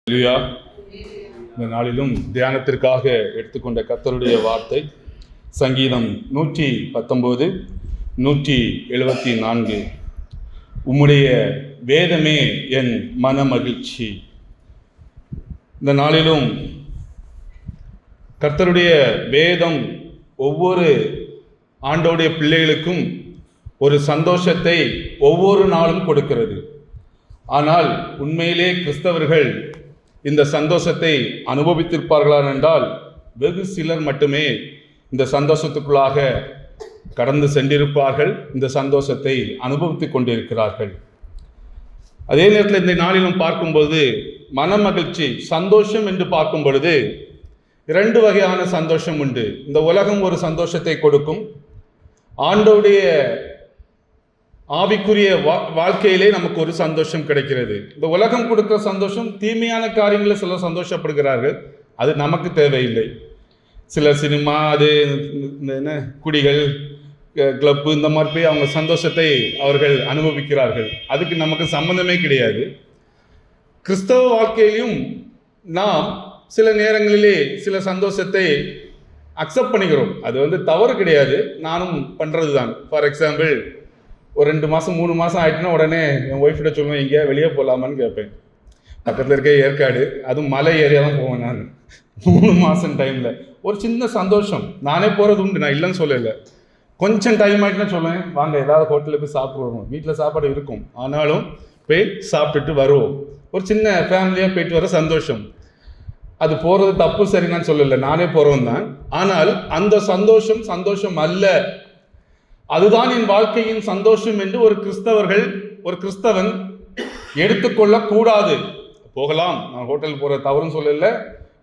ஹல்லேலூயா. இந்த நாளிலும் தியானத்திற்காக எடுத்துக்கொண்ட கர்த்தருடைய வார்த்தை சங்கீதம் 119 174. உம்முடைய வேதமே என் மன மகிழ்ச்சி. இந்த நாளிலும் கர்த்தருடைய வேதம் ஒவ்வொரு ஆண்டோடைய பிள்ளைகளுக்கும் ஒரு சந்தோஷத்தை ஒவ்வொரு நாளும் கொடுக்கிறது. ஆனால் உண்மையிலே கிறிஸ்தவர்கள் இந்த சந்தோஷத்தை அனுபவித்திருப்பார்களா என்றால் வெகு சிலர் மட்டுமே இந்த சந்தோஷத்துக்குள்ளாக கடந்து சென்றிருப்பார்கள், இந்த சந்தோஷத்தை அனுபவித்துக் கொண்டிருக்கிறார்கள். அதே நேரத்தில் இந்த நாளிலும் பார்க்கும்போது மன மகிழ்ச்சி, சந்தோஷம் என்று பார்க்கும் பொழுது 2 வகையான சந்தோஷம் உண்டு. இந்த உலகம் ஒரு சந்தோஷத்தை கொடுக்கும். ஆண்டவருடைய ஆவிக்குரிய வாழ்க்கையிலே நமக்கு ஒரு சந்தோஷம் கிடைக்கிறது. இந்த உலகம் கொடுக்கிற சந்தோஷம், தீமையான காரியங்களில் சிலர் சந்தோஷப்படுகிறார்கள், அது நமக்கு தேவையில்லை. சில சினிமா, அது என்ன குடிகள், கிளப்பு, இந்த மாதிரி போய் அவங்க சந்தோஷத்தை அவர்கள் அனுபவிக்கிறார்கள். அதுக்கு நமக்கு சம்பந்தமே கிடையாது. கிறிஸ்தவ வாழ்க்கையிலும் நாம் சில நேரங்களிலே சில சந்தோஷத்தை அக்செப்ட் பண்ணிக்கிறோம். அது தவறு கிடையாது, நானும் பண்ணுறது தான். ஃபார் எக்ஸாம்பிள், ஒரு 2 மாதம் 3 மாதம் ஆகிட்டுனா உடனே என் ஒய்ஃப்கிட்ட சொல்லுவேன், எங்கேயா வெளியே போகலாமான்னு கேட்பேன். பக்கத்தில் இருக்க ஏற்காடு, அதுவும் மலை ஏரியா தான் போவேன் நான் 3 மாதம் டைமில். ஒரு சின்ன சந்தோஷம், நானே போகிறது உண்டு, நான் இல்லைன்னு சொல்லலை. கொஞ்சம் டைம் ஆகிட்டுனா சொல்லுவேன், வாங்க ஏதாவது ஹோட்டலில் போய் சாப்பிட்டு வருவோம். வீட்டில் சாப்பாடு இருக்கும், ஆனாலும் போய் சாப்பிட்டுட்டு வருவோம். ஒரு சின்ன ஃபேமிலியாக போயிட்டு வர சந்தோஷம். அது போகிறது தப்பு சரின்னு சொல்லலை, நானே போகிறவன் தான். ஆனால் அந்த சந்தோஷம் சந்தோஷம் அல்ல. அதுதான் என் வாழ்க்கையின் சந்தோஷம் என்று ஒரு கிறிஸ்தவன் எடுத்துக்கொள்ளக்கூடாது. போகலாம், நான் ஹோட்டல் போகிற தவறுன்னு சொல்லலை,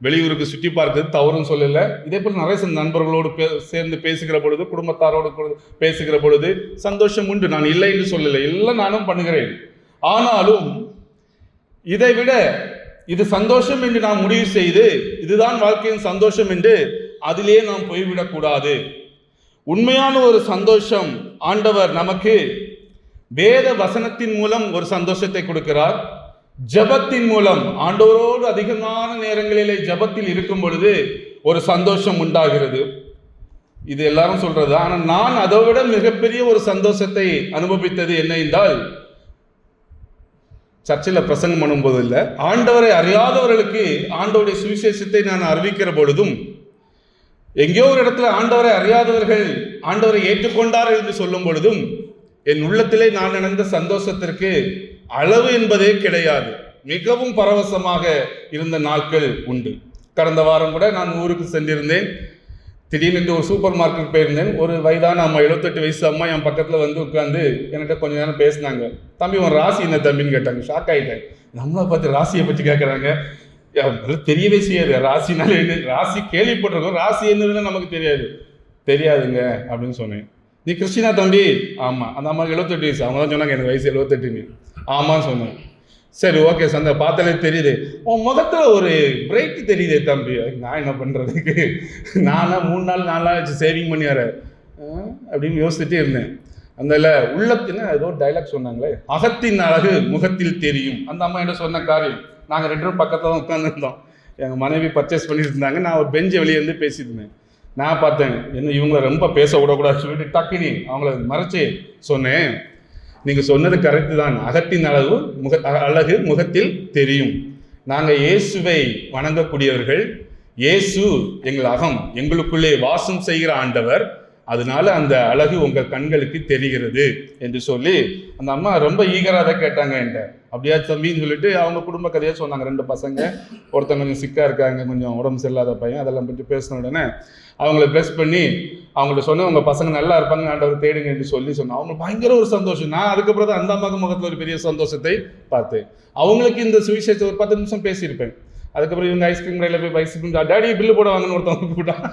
வெளியூருக்கு சுற்றி பார்க்கிறது தவறுன்னு சொல்லலை. இதே போல் நிறைய நண்பர்களோடு சேர்ந்து பேசுகிற பொழுது, குடும்பத்தாரோடு பேசுகிற பொழுது சந்தோஷம் உண்டு, நான் இல்லை என்று சொல்லலை, எல்லாம் நானும் பண்ணுகிறேன். ஆனாலும் இதை விட இது சந்தோஷம் என்று நாம் முடிவு செய்து இதுதான் வாழ்க்கையின் சந்தோஷம் என்று அதிலே நாம் போய்விடக்கூடாது. உண்மையான ஒரு சந்தோஷம் ஆண்டவர் நமக்கு வேத வசனத்தின் மூலம் ஒரு சந்தோஷத்தை கொடுக்கிறார். ஜபத்தின் மூலம் ஆண்டவரோடு அதிகமான நேரங்களிலே ஜபத்தில் இருக்கும் பொழுது ஒரு சந்தோஷம் உண்டாகிறது. இது எல்லாரும் சொல்றது. ஆனால் நான் அதை விட மிகப்பெரிய ஒரு சந்தோஷத்தை அனுபவித்தது என்ன என்றால், சர்ச்சில் பிரசங்கம் பண்ணும்போது இல்லை, ஆண்டவரை அறியாதவர்களுக்கு ஆண்டவருடைய சுவிசேஷத்தை நான் அறிவிக்கிற பொழுதும், எங்கேயோ ஒரு இடத்துல ஆண்டவரை அறியாதவர்கள் ஆண்டவரை ஏற்றுக்கொண்டார்கள் என்று சொல்லும் பொழுதும் என் உள்ளத்திலே நான் நினைந்த சந்தோஷத்திற்கு அளவு என்பதே கிடையாது. மிகவும் பரவசமாக இருந்த நாட்கள் உண்டு. கடந்த வாரம் கூட நான் ஊருக்கு சென்றிருந்தேன். திடீர்னு ஒரு சூப்பர் மார்க்கெட் போயிருந்தேன். ஒரு வயதான அம்மா, 78 வயசு அம்மா என் பக்கத்தில் உட்காந்து என்கிட்ட கொஞ்ச நேரம் பேசினாங்க. தம்பி, உன் ராசி என்ன தம்பின்னு கேட்டாங்க. ஷாக் ஆகிட்டேன். நம்மளை பார்த்து ராசியை பற்றி கேட்குறாங்க. தெரியவே செய்யாது ராசினால என்ன. ராசி கேள்விப்பட்டிருக்கோம், ராசி என்னதுன்னு நமக்கு தெரியாதுங்க அப்படின்னு சொன்னேன். நீ கிறிஸ்டினா தம்பி? ஆமாம். அந்த அம்மாவுக்கு 78 வயசு. அவங்க தான் சொன்னாங்க எனக்கு வயசு 78. ஆமான்னு சொன்னேன். சரி, ஓகே சந்த, பார்த்தாலே தெரியுது, உன் முகத்தில் ஒரு பிரைட் தெரியுதே தம்பி. நான் என்ன பண்ணுறதுக்கு, நானா 3 நாள் 4 நாள் வச்சு சேவிங் பண்ணி வர அப்படின்னு யோசிச்சுட்டே இருந்தேன். அந்த உள்ளத்தின் ஏதோ டைலாக் சொன்னாங்களே, அகத்தின் அழகு முகத்தில் தெரியும். அந்த அம்மா என்ன சொன்ன காரியம். நாங்கள் 2 பேரும் பக்கத்தில் தான் உட்காந்துருந்தோம். எங்கள் மனைவி பர்ச்சேஸ் பண்ணிட்டு இருந்தாங்க. நான் ஒரு பெஞ்சை வெளியே இருந்து பேசிட்டு இருந்தேன். நான் பார்த்தேன், என்ன இவங்கள ரொம்ப பேச விடக்கூடாது சொல்லிட்டு டக்குனி அவங்கள மறைச்சி சொன்னேன், நீங்கள் சொன்னது கரெக்டு தான், அகத்தின் அழகு முகத்தில் தெரியும். நாங்கள் இயேசுவை வணங்கக்கூடியவர்கள். இயேசு எங்கள் அகம், எங்களுக்குள்ளே வாசம் செய்கிற ஆண்டவர். அதனால அந்த அழகு உங்கள் கண்களுக்கு தெரிகிறது என்று சொல்லி அந்த அம்மா ரொம்ப ஈகராக கேட்டாங்க என்கிட்ட. அப்படியா தம்பின்னு சொல்லிட்டு அவங்க குடும்ப கதையாக சொன்னாங்க. 2 பசங்க, ஒருத்தங்க கொஞ்சம் சிக்காக இருக்காங்க, கொஞ்சம் உடம்பு சரியில்லாத பையன். அதெல்லாம் கொஞ்சம் பேசின உடனே அவங்கள ப்ளஸ் பண்ணி அவங்கள்ட்ட சொன்னேன், உங்கள் பசங்க நல்லா இருப்பாங்க, ஆண்டவர் தேடுங்க என்று சொல்லி சொன்னேன். அவங்க பயங்கர ஒரு சந்தோஷம். நான் அதுக்கப்புறம் தான் அந்த அம்மாவுக்கு முகத்தில் ஒரு பெரிய சந்தோஷத்தை பார்த்தேன். அவங்களுக்கு இந்த சுவிசேஷத்தை ஒரு 10 நிமிஷம் பேசியிருப்பேன். அதுக்கப்புறம் இவங்க ஐஸ்கிரீம் கடையில் போய் ஐஸ்கிரீம் டாடி பில்லு போட வாங்கன்னு ஒருத்தவங்க கூப்பிட்டான்.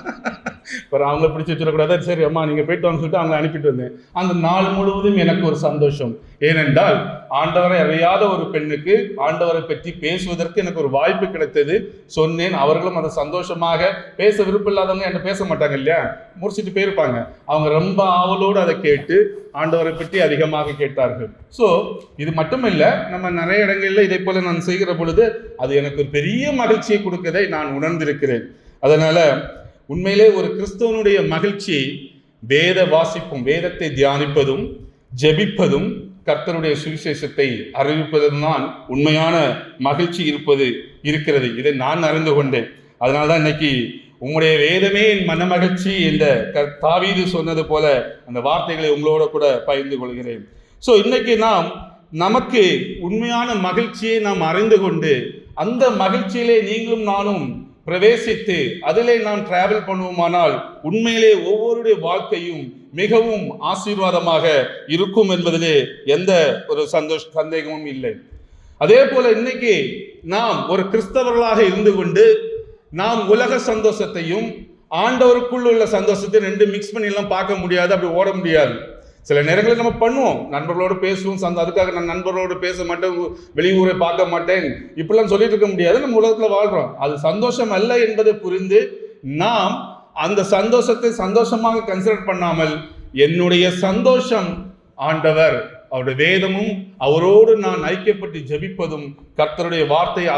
அப்புறம் அவங்கள பிடிச்சி வச்சிடக்கூடாது. சரி அம்மா நீங்கள் போயிட்டு வாங்க சொல்லிட்டு அவங்களை அனுப்பிட்டு வந்தேன். அந்த நாள் முழுவதும் எனக்கு ஒரு சந்தோஷம். ஏனென்றால் ஆண்டவரை அறியாத ஒரு பெண்ணுக்கு ஆண்டவரை பற்றி பேசுவதற்கு எனக்கு ஒரு வாய்ப்பு கிடைத்தது. சொன்னேன், அவர்களும் அதை சந்தோஷமாக பேச விருப்பம் இல்லாதவங்க என்ன பேச மாட்டாங்க இல்லையா, முடிச்சுட்டு போயிருப்பாங்க. அவங்க ரொம்ப ஆவலோடு அதை கேட்டு ஆண்டவரை பற்றி அதிகமாக கேட்டார்கள். ஸோ இது மட்டுமில்லை, நம்ம நிறைய இடங்களில் இதை போல நான் செய்கிற பொழுது அது எனக்கு ஒரு பெரிய மகிழ்ச்சியை கொடுக்கதை நான் உணர்ந்திருக்கிறேன். அதனால உண்மையிலே ஒரு கிறிஸ்தவனுடைய மகிழ்ச்சி வேத வாசிப்பும், வேதத்தை தியானிப்பதும், ஜெபிப்பதும், கர்த்தருடைய சுவிசேஷத்தை அறிவிப்பதும் தான் உண்மையான மகிழ்ச்சி இருக்கிறது. இதை நான் அறிந்து கொண்டேன். அதனால்தான் இன்னைக்கு உங்களுடைய வேதமே என் மன மகிழ்ச்சி என்ற தாவீது சொன்னது போல அந்த வார்த்தைகளை உங்களோட கூட பகிர்ந்து கொள்கிறேன். ஸோ இன்னைக்கு நமக்கு உண்மையான மகிழ்ச்சியை நாம் அறிந்து கொண்டு அந்த மகிழ்ச்சியிலே நீங்களும் நானும் பிரவேசித்து அதிலே நாம் டிராவல் பண்ணுவோமானால் உண்மையிலே ஒவ்வொருடைய வாழ்க்கையும் மிகவும் ஆசீர்வாதமாக இருக்கும் என்பதிலே எந்த ஒரு சந்தேகமும் இல்லை. அதே போல இன்னைக்கு நாம் ஒரு கிறிஸ்தவர்களாக இருந்து கொண்டு நாம் உலக சந்தோஷத்தையும் ஆண்டவருக்குள் உள்ள சந்தோஷத்தையும் ரெண்டு மிக்ஸ் பண்ணி எல்லாம் பார்க்க முடியாது, அப்படி ஓட முடியாது. சில நேரங்களில் நம்ம பண்ணுவோம், நண்பர்களோடு பேசுவோம், அதுக்காக நான் நண்பர்களோடு பேச மாட்டேன், வெளியூரை பார்க்க மாட்டேன், இப்படிலாம் சொல்லிட்டு இருக்க முடியாது. நம்ம உலகத்தில் வாழ்றோம், அது சந்தோஷம் அல்ல என்பதை புரிந்து நாம் அந்த சந்தோஷத்தை சந்தோஷமாக கன்சிடர் பண்ணாமல் என்னுடைய சந்தோஷம் ஆண்டவர், அவருடைய வேதமும், அவரோடு நான் ஐக்கியப்பட்டு ஜெபிப்பதும், கர்த்தருடைய வார்த்தையை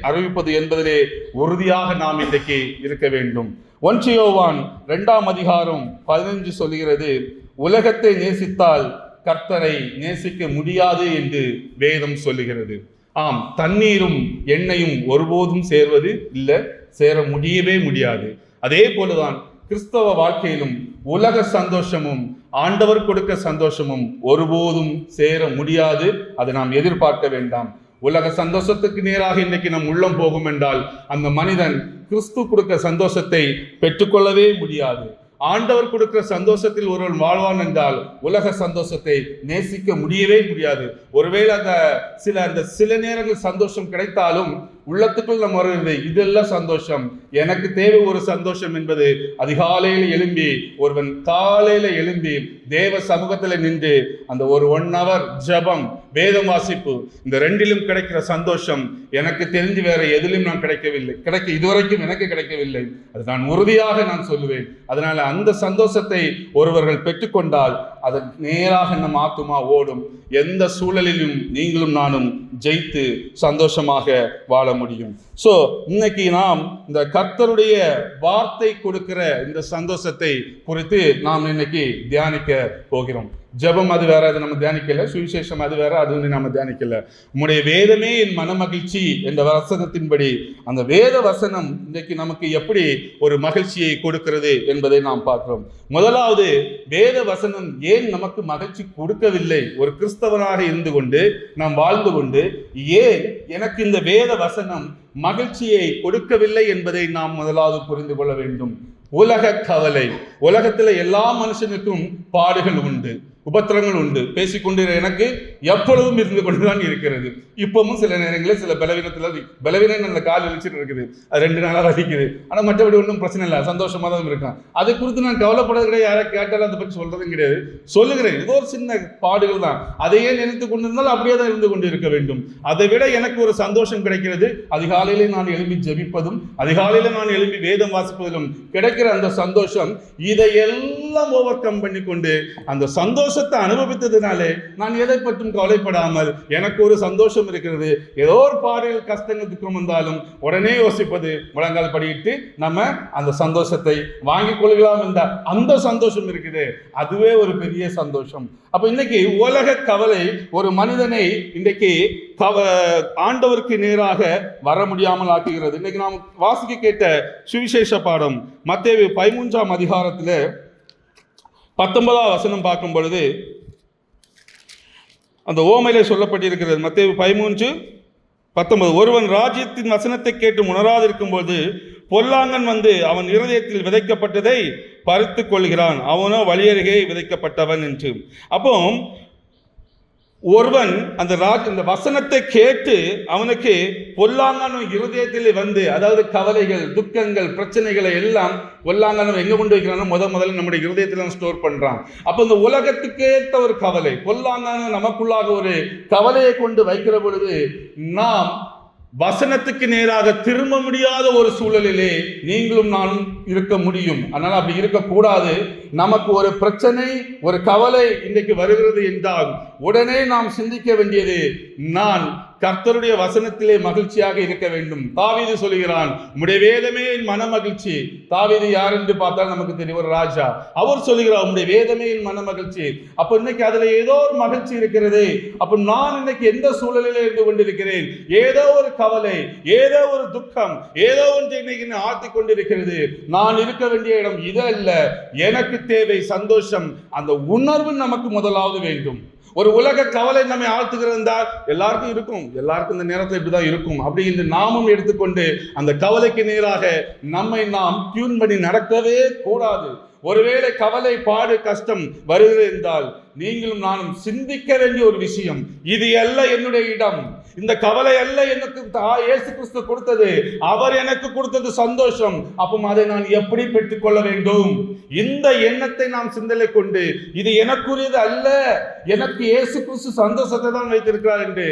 அறிவிப்பது என்பதிலே உறுதியாக நாம் இன்றைக்கு இருக்க வேண்டும். 1 யோவான் 2ஆம் அதிகாரம் 15 சொல்கிறது, உலகத்தை நேசித்தால் கர்த்தரை நேசிக்க முடியாது என்று வேதம் சொல்லுகிறது. ஆம், தண்ணீரும் எண்ணெயும் ஒருபோதும் சேர்வது இல்லை, சேர முடியவே முடியாது. அதே போலதான் கிறிஸ்தவ வாழ்க்கையிலும் உலக சந்தோஷமும் ஆண்டவர் கொடுக்க சந்தோஷமும் ஒருபோதும் சேர முடியாது. அதை நாம் எதிர்பார்க்க வேண்டாம். உலக சந்தோஷத்துக்கு நேராக இன்னைக்கு நம் உள்ளம் போகும் என்றால் அந்த மனிதன் கிறிஸ்து கொடுக்க சந்தோஷத்தை பெற்றுக்கொள்ளவே முடியாது. ஆண்டவர் கொடுக்கிற சந்தோஷத்தில் ஒருவன் வாழ்வான் என்றால் உலக சந்தோஷத்தை நேசிக்க முடியவே முடியாது. ஒருவேளை அந்த சில நேரங்கள் சந்தோஷம் கிடைத்தாலும் உள்ளத்துக்குள் நம்ம வருகிறது, இதெல்லாம் சந்தோஷம், எனக்கு தேவை ஒரு சந்தோஷம் என்பது அதிகாலையில் எழும்பி ஒருவன் காலையில எழும்பி தேவ சமூகத்தில் நின்று அந்த ஒரு 1 hour ஜபம், வேதம் வாசிப்பு, இந்த ரெண்டிலும் கிடைக்கிற சந்தோஷம் எனக்கு தெரிஞ்சு வேற எதிலும் நான் இதுவரைக்கும் எனக்கு கிடைக்கவில்லை. அது நான் உறுதியாக நான் சொல்லுவேன். அதனால அந்த சந்தோஷத்தை ஒருவர்கள் பெற்றுக்கொண்டால் அதன் நேராக நம் ஆத்துமா ஓடும். எந்த சூழலிலும் நீங்களும் நானும் ஜெயித்து சந்தோஷமாக வாழ முடியும். ஸோ இன்னைக்கு நாம் இந்த கர்த்தருடைய வார்த்தை கொடுக்கிற இந்த சந்தோஷத்தை குறித்து நாம் இன்னைக்கு தியானிக்க போகிறோம். ஜெபம் அது வேற, அது நம்ம தியானிக்கல. சுவிசேஷம் அது வேற, அது நம்ம தியானிக்கல. உம்முடைய வேதமே என் மன மகிழ்ச்சி என்ற வசனத்தின்படி அந்த வேத வசனம் இன்றைக்கு நமக்கு எப்படி ஒரு மகிழ்ச்சியை கொடுக்கிறது என்பதை நாம் பார்க்கிறோம். முதலாவது, வேத வசனம் ஏன் நமக்கு மகிழ்ச்சி கொடுக்கவில்லை? ஒரு கிறிஸ்தவனாக இருந்து கொண்டு நாம் வாழ்ந்து கொண்டு ஏன் எனக்கு இந்த வேத வசனம் மகிழ்ச்சியை கொடுக்கவில்லை என்பதை நாம் முதலாவது புரிந்து கொள்ள வேண்டும். உலக கவலை. உலகத்தில் எல்லா மனுஷனுக்கும் பாடுகள் உண்டு, உபத்திரங்கள் உண்டு. பேசிக்கொண்டு எனக்கு எப்பொழுதும் இருந்து கொண்டுதான் இருக்கிறது. இப்பவும் சில நேரங்களில் சில பலவீனம் அந்த கால் வலிச்சுட்டு இருக்குது, அது 2 நாளாக வலிக்குது. ஆனால் மற்றபடி ஒன்றும் பிரச்சனை இல்லை, சந்தோஷமாக தான் இருக்கான். அதை குறித்து நான் கவலைப்படுறது கிடையாது, யாரை கேட்டாலும் அதை பற்றி சொல்றதும் கிடையாது. சொல்லுகிறேன், ஏதோ ஒரு சின்ன பாடுகள் தான், அதையே நினைத்து கொண்டிருந்தால் அப்படியே தான் இருந்து கொண்டு இருக்க வேண்டும். அதை விட எனக்கு ஒரு சந்தோஷம் கிடைக்கிறது, அதிகாலையிலே நான் எழும்பி ஜெபிப்பதும், அதிகாலையில நான் எழும்பி வேதம் வாசிப்பதிலும் கிடைக்கிற அந்த சந்தோஷம். இதையெல்லாம் ஓவர் கம் பண்ணி கொண்டு அந்த சந்தோஷத்தை அனுபவித்ததுனாலே நான் எதை பற்றும் கவலைப்படாமல் எனக்கு ஒரு சந்தோஷம் இருக்கிறது. ஏதோ ஒரு பாடல் கஷ்டங்கள் துக்கம் வந்தாலும் உடனே யோசிப்பது, முழங்கால் படியிட்டு நம்ம அந்த சந்தோஷத்தை வாங்கிக் கொள்ளலாம் என்ற அந்த சந்தோஷம் இருக்குது. அதுவே ஒரு பெரிய சந்தோஷம். அப்ப இன்னைக்கு உலக கவலை ஒரு மனிதனை இன்றைக்கு ஆண்டவருக்கு நேராக வர முடியாமல் ஆக்குகிறது. இன்னைக்கு நாம் வாசிக்க கேட்ட சுவிசேஷ பாடம் மத்தேயு 13ஆம் அதிகாரத்துல 19ஆம் வசனம் பார்க்கும் பொழுது அந்த ஓமையிலே சொல்லப்பட்டிருக்கிறது. மத்தேயு 13:19, ஒருவன் ராஜ்யத்தின் வசனத்தை கேட்டு உணராதிருக்கும் போது பொல்லாங்கன் வந்து அவன் இருதயத்தில் விதைக்கப்பட்டதை பறித்து கொள்கிறான், அவனோ வழியருகே விதைக்கப்பட்டவன் என்று. அப்போ ஒருவன் அந்த வசனத்தை கேட்டு அவனுக்கு பொல்லாங்கனும் இருதயத்தில் வந்து, அதாவது கவலைகள், துக்கங்கள், பிரச்சனைகளை எல்லாம் பொல்லாங்கனும் எங்க கொண்டு வைக்கிறானோ முதல்ல நம்முடைய இருதயத்தில் ஸ்டோர் பண்றான். அப்ப இந்த உலகத்துக்கேற்ற ஒரு கவலை, பொல்லாங்கனும் நமக்குள்ளாக ஒரு கவலையை கொண்டு வைக்கிற பொழுது நாம் வசனத்துக்கு நேராக திரும்ப முடியாத ஒரு சூழலிலே நீங்களும் நானும் இருக்க முடியும். அதனால அப்படி இருக்கக்கூடாது. நமக்கு ஒரு பிரச்சனை, ஒரு கவலை இன்றைக்கு வருகிறது என்றால் உடனே நாம் சிந்திக்க வேண்டியது, நான் கர்த்தருடைய வசனத்திலே மகிழ்ச்சியாக இருக்க வேண்டும். தாவீது சொல்கிறான், உம்முடைய வேதமே என் மன மகிழ்ச்சி. தாவீது யார் என்று பார்த்தால் நமக்கு தெரியும், ஒரு ராஜா. அவர் சொல்கிறார், உம்முடைய வேதமே என் மன மகிழ்ச்சி. அப்ப இன்னைக்கு அதுல ஏதோ ஒரு மகிழ்ச்சி இருக்கிறது. அப்ப நான் இன்னைக்கு எந்த சூழலிலே இருந்து கொண்டிருக்கிறேன், ஏதோ ஒரு கவலை, ஏதோ ஒரு துக்கம், ஏதோ ஒன்று இன்னைக்கு ஆழ்த்தி கொண்டிருக்கிறது. நான் இருக்க வேண்டிய இடம் இது அல்ல. எனக்கு தேவை சந்தோஷம். அந்த உணர்வு நமக்கு முதலாவது வேண்டும். ஒரு உலக கவலை நம்மை ஆழ்த்துகிறது என்றால் எல்லாருக்கும் இருக்கும், எல்லாருக்கும் இந்த நேரத்தில் இப்படிதான் இருக்கும். அப்படி இந்த நாமும் எடுத்துக்கொண்டு அந்த கவலைக்கு நேராக நம்மை நாம் டியூன் பண்ணி நடக்கவே கூடாது. ஒருவேளை கவலை, பாடு, கஷ்டம் வருகிறது என்றால் நீங்களும் நானும் சிந்திக்க வேண்டிய ஒரு விஷயம், இது அல்ல என்னுடைய இடம். இந்த கவலை அல்ல எனக்கு இயேசு கிறிஸ்து கொடுத்தது. அவர் எனக்கு கொடுத்தது சந்தோஷம். அப்போ அதை நான் எப்படி பெற்றுக்கொள்ள வேண்டும்? இந்த எண்ணத்தை நாம் சிந்தனை கொண்டு, இது எனக்குரியது அல்ல, எனக்கு இயேசு கிறிஸ்து சந்தோஷத்தை தான் வைத்திருக்கிறார் என்று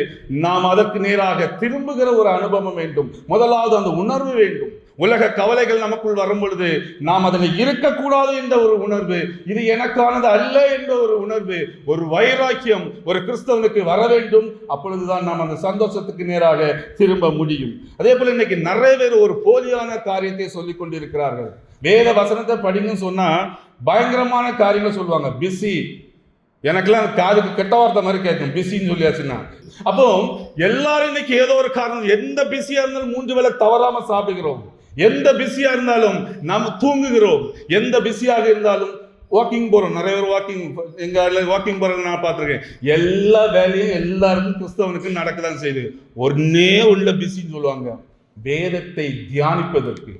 நாம் அதற்கு நேராக திரும்புகிற ஒரு அனுபவம் வேண்டும். முதலாவது அந்த உணர்வு வேண்டும். உலக கவலைகள் நமக்குள் வரும் பொழுது நாம் அதில் இருக்கக்கூடாது என்ற ஒரு உணர்வு, இது எனக்கானது அல்ல என்ற ஒரு உணர்வு, ஒரு வைராக்கியம் ஒரு கிறிஸ்தவனுக்கு வர வேண்டும். அப்பொழுதுதான் நாம் அந்த சந்தோஷத்துக்கு நேராக திரும்ப முடியும். அதே போல இன்னைக்கு நிறைய பேர் ஒரு போலியான காரியத்தை சொல்லிக் கொண்டிருக்கிறார்கள். வேத வசனத்தை படிங்கன்னு சொன்னா பயங்கரமான காரியங்கள் சொல்லுவாங்க. பிஸி, எனக்கெல்லாம் காதுக்கு கெட்ட வார்த்தை மாதிரி கேட்கும், பிஸின்னு சொல்லியாச்சுன்னா. அப்போ எல்லாரும் இன்னைக்கு ஏதோ ஒரு காரணம், எந்த பிஸியா இருந்தாலும் 3 வேளை தவறாம சாப்பிடுகிறோம், எந்த பிஸியா இருந்தாலும் நாம் தூங்குகிறோம், எந்த பிஸியாக இருந்தாலும் வாக்கிங் போறோம். நிறைய பேர் வாக்கிங் போறவங்க நான் பார்த்துருக்கேன். எல்லா வேலையும் எல்லாருக்கும் கிறிஸ்தவனுக்கு நடக்கதான் செய்யுது. ஒன்னே உள்ள பிஸின்னு சொல்லுவாங்க, வேதத்தை தியானிப்பதற்கு.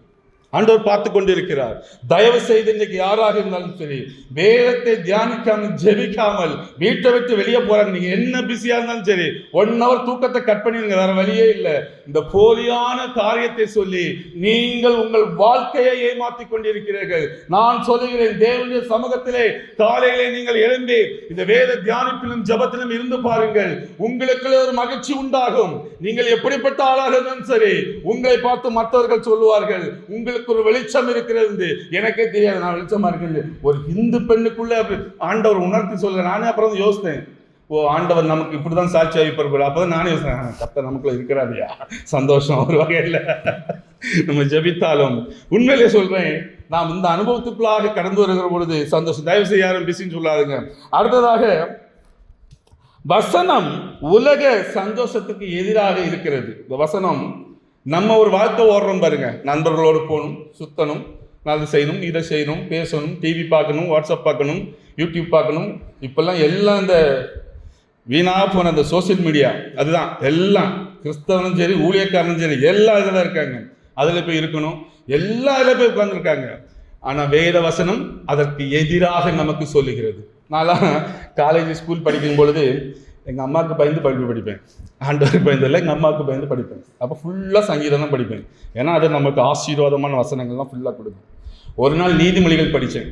ஆண்டவர் பார்த்து கொண்டிருக்கிறார். தயவு செய்து இன்னைக்கு யாராக இருந்தாலும் சரி, வேதத்தை தியானிக்காமல் ஜெபிக்காமல் வீட்டை விட்டு வெளியே போறாங்க. நீங்க என்ன பிஸியா இருந்தாலும் சரி, 1 hour தூக்கத்தை கட் பண்ணிடுங்க, வேற வழியே இல்லை. இந்த போலியான காரியத்தை சொல்லி நீங்கள் உங்கள் வாழ்க்கையை ஏமாற்றிக் கொண்டிருக்கிறீர்கள். நான் சொல்லுகிறேன், தேவனுடைய சமூகத்திலே காலையிலே நீங்கள் எழும்பி இந்த வேத தியானிப்பிலும் ஜபத்திலும் இருந்து பாருங்கள். உங்களுக்கு ஒரு மகிழ்ச்சி உண்டாகும். நீங்கள் எப்படிப்பட்ட ஆளாக இருந்தாலும் சரி, உங்களை பார்த்து மற்றவர்கள் சொல்லுவார்கள், உங்களுக்கு ஒரு வெளிச்சம் இருக்கிறது. எனக்கே தெரியாது நான் வெளிச்சமா இருக்கிறது. ஒரு இந்து பெண்ணுக்குள்ள ஆண்டவர் உணர்த்தி சொல்ல. நானே அப்புறம் யோசித்தேன், ஓ ஆண்டவர் நமக்கு இப்படிதான் சாட்சி வைப்பார். அப்பதான் நானே யோசித்தேன், கர்த்தர் நமக்குள்ள இருக்கிறாரியா, சந்தோஷம். ஒரு வகையில் நம்ம ஜெபித்தாலும் உண்மையிலே சொல்றேன், நாம் இந்த அனுபவத்துக்குள்ளாக கடந்து வருகிற பொழுது சந்தோஷம். தயவு செய்ய யாரும் பிஸின்னு சொல்லாதுங்க. அடுத்ததாக, வசனம் உலக சந்தோஷத்துக்கு எதிராக இருக்கிறது. இந்த வசனம் நம்ம ஒரு வாழ்க்கை ஓடுறோம் பாருங்க, நண்பர்களோடு போகணும், சுத்தணும், அது செய்யணும், இதை செய்யணும், பேசணும், டிவி பார்க்கணும், வாட்ஸ்அப் பார்க்கணும், யூடியூப் பார்க்கணும். இப்பெல்லாம் எல்லாம் இந்த வீணாக போன அந்த சோசியல் மீடியா, அதுதான் எல்லாம். கிறிஸ்தவனும் சரி, ஊழியக்காரனும் சரி, எல்லா இதில் இருக்காங்க. அதில் போய் இருக்கணும், எல்லா இதில் போய் உட்கார்ந்துருக்காங்க. ஆனால் வேத வசனம் அதற்கு எதிராக நமக்கு சொல்லுகிறது. நான்லாம் காலேஜ் ஸ்கூல் படிக்கும் பொழுது எங்கள் அம்மாவுக்கு பயந்து படிப்பேன். ஆண்டவருக்கு பயந்தில்லை, எங்கள் அம்மாவுக்கு பயந்து படிப்பேன். அப்போ ஃபுல்லாக சங்கீதம் தான் படிப்பேன். ஏன்னா அது நமக்கு ஆசீர்வாதமான வசனங்கள்லாம் ஃபுல்லாக கொடுக்கும். ஒரு நாள் நீதிமொழிகள் படித்தேன்.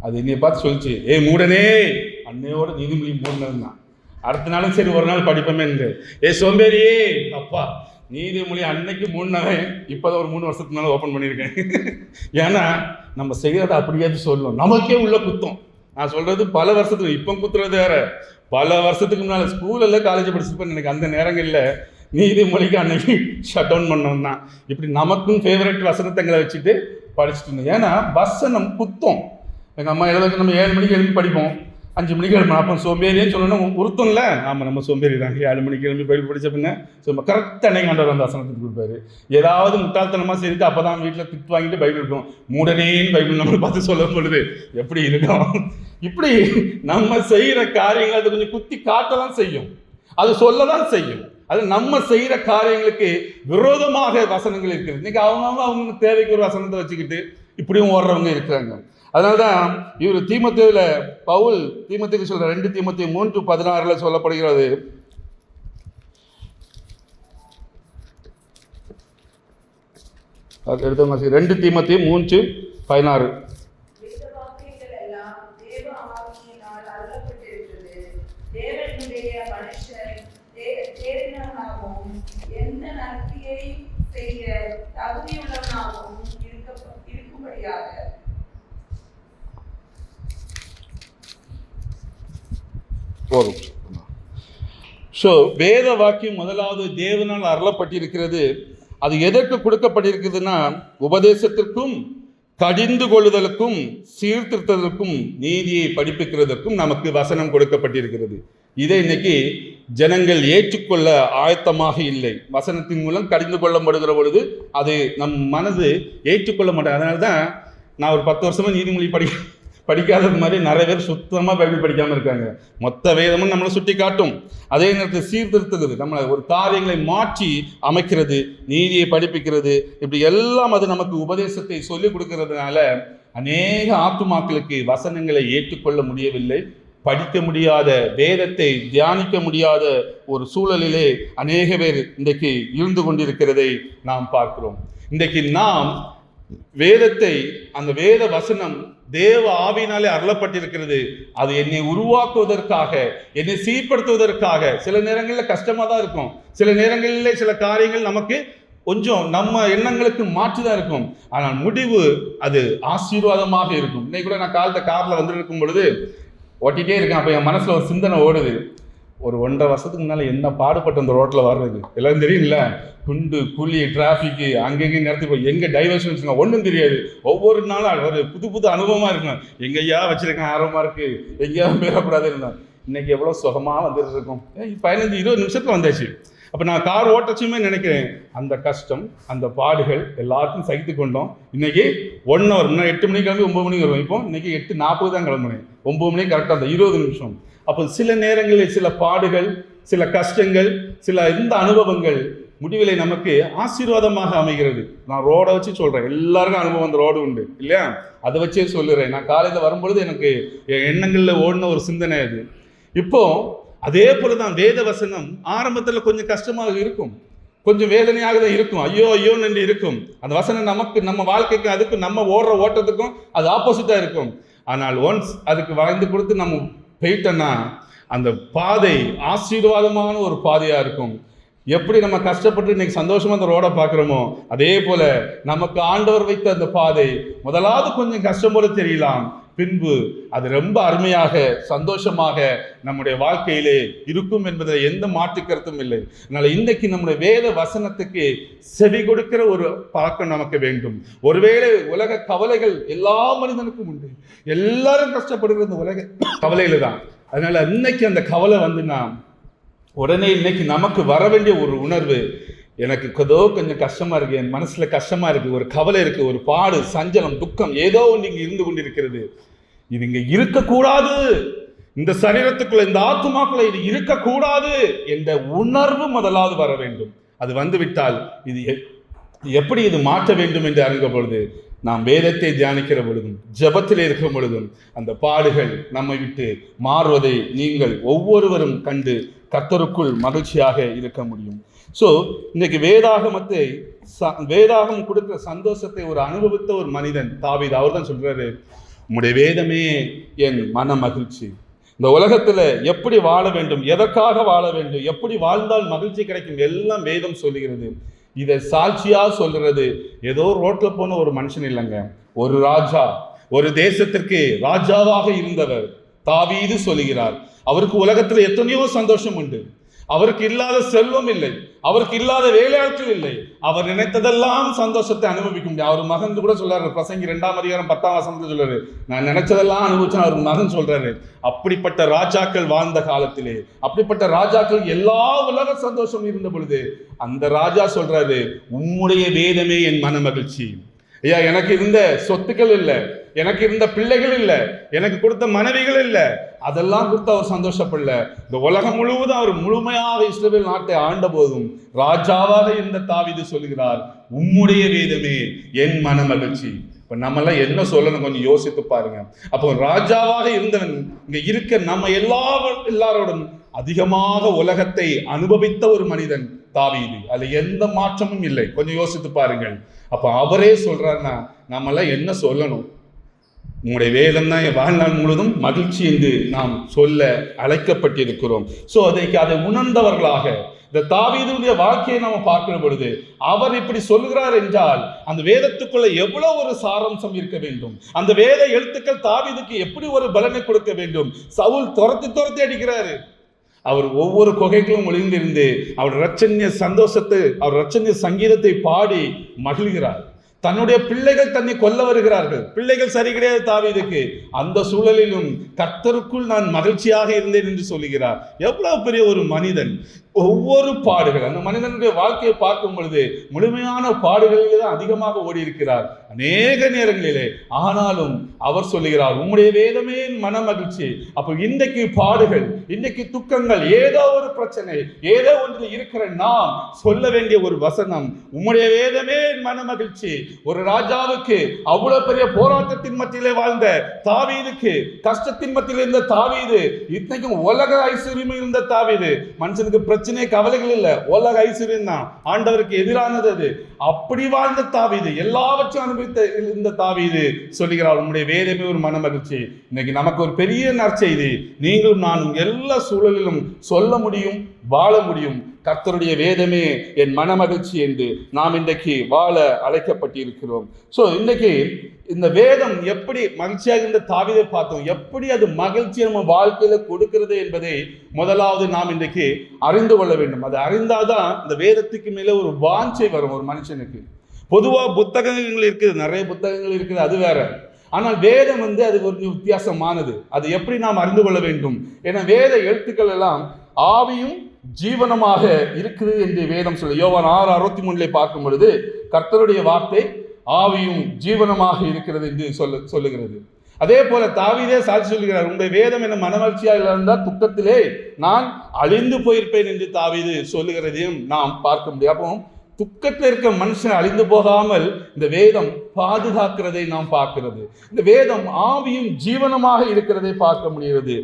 அது என்னையை பார்த்து சொல்லிச்சு, ஏ மூடனே, அன்னையோட நீதிமொழி மூடனது தான். அடுத்த நாளும் சரி ஒரு நாள் படிப்போமே என்று, ஏ சோம்பேறியே, அப்பா நீதிமொழி அன்னைக்கு மூடினவன் இப்போதான் ஒரு 3 வருஷத்துக்கு மேலே ஓப்பன் பண்ணியிருக்கேன். ஏன்னா நம்ம செய்கிறத அப்படியே சொல்லணும், நமக்கே உள்ள குத்தம். நான் சொல்றது பல வருஷத்துக்கு, இப்போ குத்துறது வேற. பல வருஷத்துக்கு முன்னால் ஸ்கூலில் காலேஜ் படிச்சுப்பேன். எனக்கு அந்த நேரங்களில் நீதிமொழிக்கு அன்னைக்கு ஷட் டவுன் பண்ணோம் தான். இப்படி நமக்கும் ஃபேவரட் வசனத்தங்களை வச்சுட்டு படிச்சுட்டு இருந்தேன். ஏன்னா வசனம் குத்தம். எங்கள் அம்மா எழுத நம்ம 7 மணிக்கு எழுப்பி படிப்போம், 5 மணிக்கு எழுப்பணும். அப்போ சோம்பேறின்னு சொல்லணும், உறுத்தம்ல. ஆமாம், நம்ம சோம்பேறி தாங்க. 7 மணிக்கு எழுப்பி பைபிள் படிச்சப்பங்க சும்மா கரெக்டாக அன்னைக்கு ஆண்டவர் அந்த வசனத்துக்கு கொடுப்பாரு. ஏதாவது முட்டாள்தனமாக செய்துட்டு அப்போ தான் வீட்டில் திட்டு வாங்கிட்டு பைபிள் இருக்கும். மூடனேன்னு பைபிள் நம்மளை பார்த்து சொல்லும் பொழுது எப்படி இருக்கும்? இப்படி நம்ம செய்கிற காரியங்கள் அது கொஞ்சம் குத்தி காட்டலாம் செய்யும், அது சொல்லதான் செய்யும். அது நம்ம செய்கிற காரியங்களுக்கு விரோதமாக வசனங்கள் இருக்குது. இன்னைக்கு அவங்க தேவைக்கு ஒரு வசனத்தை வச்சுக்கிட்டு இப்படியும் ஓடுறவங்க இருக்கிறாங்க. அதனால்தான் இவர் தீமோத்தேயுல பவுல் தீமோத்தேயுக்கு சொல்ற 2 தீமோத்தேயு 3:16 சொல்லப்படுகிறது, எடுத்தவங்க 2 தீமோத்தேயு 3:16. தேறினவனாகவும் எந்த நன்மையை செய்ய தகுதியுள்ளவனாகவும் இருக்கும்படியாக. வேத வாக்கியம் முதலாவது தேவனால் அருளப்பட்டிருக்கிறது. அது எதற்கு கொடுக்கப்பட்டிருக்குதுன்னா, உபதேசத்திற்கும் கடிந்து கொள்ளுதலுக்கும் சீர்திருத்ததற்கும் நீதியை படிப்பிக்கிறதற்கும் நமக்கு வசனம் கொடுக்கப்பட்டிருக்கிறது. இதை இன்னைக்கு ஜனங்கள் ஏற்றுக்கொள்ள ஆயத்தமாக இல்லை. வசனத்தின் மூலம் கடிந்து கொள்ளப்படுகிற பொழுது அது நம் மனது ஏற்றுக்கொள்ள மாட்டேன். அதனால்தான் நான் ஒரு 10 வருஷமா நீதிமொழி படிக்காதது மாதிரி நிறைய பேர் சுத்தமாக பைபிள் படிக்காமல் இருக்காங்க. மொத்த வேதமும் நம்மளை சுட்டி காட்டும். அதே நேரத்தில் சீர்திருத்துகிறது, நம்மளை ஒரு காரியங்களை மாற்றி அமைக்கிறது, நீதியை படிப்பிக்கிறது, இப்படி எல்லாம் அது நமக்கு உபதேசத்தை சொல்லிக் கொடுக்கறதுனால அநேக ஆத்துமாக்களுக்கு வசனங்களை ஏற்றுக்கொள்ள முடியவில்லை. படிக்க முடியாத, வேதத்தை தியானிக்க முடியாத ஒரு சூழலிலே அநேக பேர் இன்றைக்கு இருந்து கொண்டிருக்கிறதை நாம் பார்க்கிறோம். இன்றைக்கு நாம் வேதத்தை, அந்த வேத வசனம் தேவ ஆவியினாலே அருளப்பட்டிருக்கிறது. அது என்னை உருவாக்குவதற்காக, என்னை சீர்படுத்துவதற்காக. சில நேரங்களில் கஷ்டமாக தான் இருக்கும், சில நேரங்களில் சில காரியங்கள் நமக்கு கொஞ்சம் நம்ம எண்ணங்களுக்கு மாற்றுதான் இருக்கும். ஆனால் முடிவு அது ஆசீர்வாதமாக இருக்கும். இன்னைக்கு கூட நான் காரில் வந்துட்டு இருக்கும் பொழுது ஓட்டிகிட்டே இருக்கேன். அப்போ என் மனசில் ஒரு சிந்தனை ஓடுது. ஒரு 1.5 வருஷத்துக்கு முன்னால் என்ன பாடுபட்டு அந்த ரோட்டில் வர்றது எல்லாம் தெரியும்ல. குண்டு குழி, டிராஃபிக்கு, அங்கெங்கேயும் நிறுத்தி போய் எங்கே டைவர்ஷன்ஸுங்க ஒன்றும் தெரியாது. ஒவ்வொரு நாளும் ஒரு புது அனுபவமாக இருக்கும். எங்கேயா வச்சிருக்கேன், ஆர்வமாக இருக்குது, எங்கேயாவது பேரக்கூடாது இருந்தோம். இன்னைக்கு எவ்வளோ சுகமாக வந்துட்டு இருக்கோம். 15-20 நிமிஷத்தில் வந்தாச்சு. அப்போ நான் கார் ஓட்டச்சுமே நினைக்கிறேன், அந்த கஷ்டம், அந்த பாடுகள் எல்லாத்தையும் சகித்து கொண்டோம். இன்னைக்கு 1 hour, முன்னாடி 8 மணிக்கு கிளம்பி 9 மணிக்கு வருவோம். இப்போ இன்னைக்கு 8:40 தான் கிளம்புனேன். 9 மணிக்கு கரெக்டாக அந்த 20 நிமிஷம். அப்போ சில நேரங்களில் சில பாடுகள், சில கஷ்டங்கள், சில இந்த அனுபவங்கள் முடிவிலை நமக்கு ஆசீர்வாதமாக அமைகிறது. நான் ரோடை வச்சு சொல்கிறேன், எல்லாருக்கும் அனுபவம் அந்த ரோடு உண்டு இல்லையா? அதை வச்சே சொல்லுறேன். நான் காலையில் வரும்பொழுது எனக்கு என் எண்ணங்களில் ஓடின ஒரு சிந்தனை அது. இப்போ அதே போல தான் வேத வசனம் ஆரம்பத்தில் கொஞ்சம் கஷ்டமாக இருக்கும், கொஞ்சம் வேதனையாக தான் இருக்கும், ஐயோ என்று இருக்கும். அந்த வசனம் நமக்கு, நம்ம வாழ்க்கைக்கு, அதுக்கும் நம்ம ஓடுற ஓட்டத்துக்கும் அது ஆப்போசிட்டாக இருக்கும். ஆனால் ஒன்ஸ் அதுக்கு வாழ்ந்து கொடுத்து நம்ம போயிட்டோன்னா அந்த பாதை ஆசீர்வாதமான ஒரு பாதையாக இருக்கும். எப்படி நம்ம கஷ்டப்பட்டு இன்னைக்கு சந்தோஷமா அந்த ரோடை பார்க்குறோமோ, அதே போல நமக்கு ஆண்டவர் வைத்த அந்த பாதை முதலாவது கொஞ்சம் கஷ்டம் போல தெரியலாம், பின்பு அது ரொம்ப அருமையாக, சந்தோஷமாக நம்முடைய வாழ்க்கையிலே இருக்கும் என்பதில் எந்த மாற்று கருத்தும் இல்லை. அதனால இன்றைக்கு நம்முடைய வேத வசனத்துக்கு செவி கொடுக்கிற ஒரு பழக்கம் நமக்கு வேண்டும். ஒருவேளை உலக கவலைகள் எல்லா மனிதனுக்கும் உண்டு, எல்லாரும் கஷ்டப்படுகிற இந்த உலக கவலையில தான். அதனால இன்னைக்கு அந்த கவலை வந்துன்னா உடனே இன்னைக்கு நமக்கு வர வேண்டிய ஒரு உணர்வு, எனக்கு கொஞ்சம் கஷ்டமா இருக்கு, என் மனசுல கஷ்டமா இருக்கு, ஒரு கவலை இருக்கு, ஒரு பாடு, சஞ்சலம், துக்கம் ஏதோ ஒன்று இங்க இருந்து கொண்டிருக்கிறது. இது இங்க இருக்கக்கூடாது, இந்த சரீரத்துக்குள்ள, இந்த ஆத்துமாக்குள்ள இது இருக்கக்கூடாது என்ற உணர்வு முதலாவது வர வேண்டும். அது வந்துவிட்டால் இது எப்படி இது மாற்ற வேண்டும் என்று அறிந்த பொழுது, நாம் வேதத்தை தியானிக்கிற பொழுதும் ஜெபத்தில் இருக்கும் பொழுதும் அந்த பாடுகள் நம்மை விட்டு மாறுவதை நீங்கள் ஒவ்வொருவரும் கண்டு கர்த்தருக்குள் மகிழ்ச்சியாக இருக்க முடியும். ஸோ இன்னைக்கு வேதாகம் கொடுக்கிற சந்தோஷத்தை ஒரு அனுபவித்த ஒரு மனிதன் தாவீது. அவர் தான் சொல்றாரு, உம்முடைய வேதமே என் மன மகிழ்ச்சி. இந்த உலகத்துல எப்படி வாழ வேண்டும், எதற்காக வாழ வேண்டும், எப்படி வாழ்ந்தால் மகிழ்ச்சி கிடைக்கும், எல்லாம் வேதம் சொல்லுகிறது. இதை சாட்சியா சொல்றது ஏதோ ரோட்ல போன ஒரு மனுஷன் இல்லைங்க, ஒரு ராஜா, ஒரு தேசத்திற்கு ராஜாவாக இருந்தவர் தாவீது சொல்லுகிறார். அவருக்கு உலகத்துல எத்தனையோ சந்தோஷம் உண்டு, அவருக்கு இல்லாத செல்வம் இல்லை, அவருக்கு இல்லாத வேலையாட்கள் இல்லை, அவர் நினைத்ததெல்லாம் சந்தோஷத்தை அனுபவிக்க முடியும். அவர் மகன் கூட சொல்றாரு, பிரசங்கி 2ஆம் அதிகாரம் 10ஆம் வசனத்துல சொல்றாரு, நான் நினைச்சதெல்லாம் அனுபவிச்சேன் அவர் மகன் சொல்றாரு. அப்படிப்பட்ட ராஜாக்கள் வாழ்ந்த காலத்திலே, அப்படிப்பட்ட ராஜாக்கள் எல்லா உலக சந்தோஷம் இருந்த பொழுது அந்த ராஜா சொல்றாரு, உம்முடைய வேதமே என் மன மகிழ்ச்சி. ஐயா, எனக்கு இருந்த சொத்துக்கள் இல்லை, எனக்கு இருந்த பிள்ளைகள் இல்லை, எனக்கு கொடுத்த மனைவிகள் இல்லை, அதெல்லாம் கொடுத்து அவர் சந்தோஷப்படல. இந்த உலகம் முழுவதும் அவர் முழுமையாக இஸ்ரவேல் நாட்டை ஆண்ட போதும் ராஜாவாக இருந்த தாவீது சொல்லுகிறார், உம்முடைய வேதமே என் மன மகிழ்ச்சி. இப்ப நம்மெல்லாம் என்ன சொல்லணும் கொஞ்சம் யோசித்து பாருங்க. அப்போ ராஜாவாக இருந்தவன் இங்க இருக்க நம்ம எல்லாரோடும் அதிகமாக உலகத்தை அனுபவித்த ஒரு மனிதன் தாவீது. அதுல எந்த மாற்றமும் இல்லை. கொஞ்சம் யோசித்து பாருங்கள். அப்ப அவரே சொல்றாருன்னா நம்மெல்லாம் என்ன சொல்லணும்? உங்களுடைய வேதம் தான் என் வாழ்நாள் முழுவதும் மகிழ்ச்சி என்று நாம் சொல்ல அழைக்கப்பட்டிருக்கிறோம். ஸோ அதை உணர்ந்தவர்களாக இந்த தாவீதுடைய வாழ்க்கையை நாம் பார்க்கிற பொழுது அவர் இப்படி சொல்லுகிறார் என்றால் அந்த வேதத்துக்குள்ள எவ்வளவு ஒரு சாராம்சம் இருக்க வேண்டும், அந்த வேத எழுத்துக்கள் தாவீதுக்கு எப்படி ஒரு பலனை கொடுக்க வேண்டும். சவுல் துரத்தி அடிக்கிறாரு, அவர் ஒவ்வொரு குகைகளும் ஒளிந்திருந்து அவர் இரட்சணிய சந்தோஷத்தை, அவர் இரட்சணிய சங்கீதத்தை பாடி மகிழ்கிறார். தன்னுடைய பிள்ளைகள் தன்னை கொல்ல வருகிறார்கள், பிள்ளைகள் சரி கிடையாது தாவீதுக்கு, அந்த சூழலிலும் கர்த்தருக்குள் நான் மகிழ்ச்சியாக இருந்தேன் என்று சொல்லுகிறார். எவ்வளவு பெரிய ஒரு மனிதன்! ஒவ்வொரு பாடுகள், அந்த மனிதனுடைய வாழ்க்கையை பார்க்கும் பொழுது முழுமையான பாடுகளிலே தான் அதிகமாக ஓடி இருக்கிறார் அநேக நேரங்களிலே. ஆனாலும் அவர் சொல்லுகிறார், உம்முடைய வேதமே மன மகிழ்ச்சி. அப்போ இன்றைக்கு பாடுகள், இன்றைக்கு துக்கங்கள், ஏதோ ஒரு பிரச்சனை, ஏதோ ஒன்று இருக்கிற நாம் சொல்ல வேண்டிய ஒரு வசனம், உம்முடைய வேதமே மன மகிழ்ச்சி. ஒரு ராஜாவுக்கு, அவ்வளவு பெரிய போராட்டத்தின் மத்தியிலே வாழ்ந்த தாவீதுக்கு, கஷ்டத்தின் மத்தியில் இருந்த தாவீது, இன்றைக்கும் உலக ஐஸ்வர்யம் இருந்த தாவீது, மனுஷனுக்கு பிரச்சனை கவலைகள் இல்லை, உலக ஐஸ்வர்யம் தான் ஆண்டவருக்கு எதிரானது. அது அப்படி வாழ்ந்த தாவீது, எல்லாவற்றையும் அனுபவித்த இந்த தாவீது சொல்லுகிறார், உங்களுடைய வேதமே ஒரு மன மகிழ்ச்சி. இன்னைக்கு நமக்கு ஒரு பெரிய நற்செய்தி, நீங்களும் நானும் எல்லா சூழலிலும் சொல்ல முடியும், வாழ முடியும். கர்த்தருடைய வேதமே என் மன மகிழ்ச்சி என்று நாம் இன்றைக்கு வாழ அழைக்கப்பட்டிருக்கிறோம். ஸோ இன்றைக்கு இந்த வேதம் எப்படி மகிழ்ச்சியாக இருந்த தாவீதை பார்த்தோம், எப்படி அது மகிழ்ச்சியை நம்ம வாழ்க்கையில கொடுக்கிறது என்பதை முதலாவது நாம் இன்றைக்கு அறிந்து கொள்ள வேண்டும். அது அறிந்தாதான் இந்த வேதத்துக்கு மேலே ஒரு வாஞ்சை வரும் ஒரு மனுஷனுக்கு. பொதுவாக புத்தகங்கள் இருக்குது, நிறைய புத்தகங்கள் இருக்குது, அது வேற. ஆனால் வேதம் அது ஒரு வித்தியாசமானது. அது எப்படி நாம் அறிந்து கொள்ள வேண்டும்? ஏன்னா வேத எழுத்துக்கள் எல்லாம் ஆவியும் ஜீவனமாக இருக்குது என்று வேதம் சொல்ல. யோவான் 6:63 பார்க்கும் பொழுது கர்த்தருடைய வார்த்தை ஆவியும் ஜீவனமாக இருக்கிறது என்று சொல்லுகிறது. அதே போல தாவீதே சாட்சி சொல்லுகிறார், உங்களுடைய வேதம் என்ன மனமகிழ்ச்சியாக இருந்தால் துக்கத்திலே நான் அழிந்து போயிருப்பேன் என்று தாவீது சொல்லுகிறதையும் நாம் பார்க்க முடியும். அப்போ துக்கத்தில் இருக்க மனுஷன் அழிந்து போகாமல் இந்த வேதம் பாதுகாக்கிறதை நாம் பார்க்கிறது. இந்த வேதம் ஆவியும் ஜீவனமாக இருக்கிறதை பார்க்க முடிகிறது.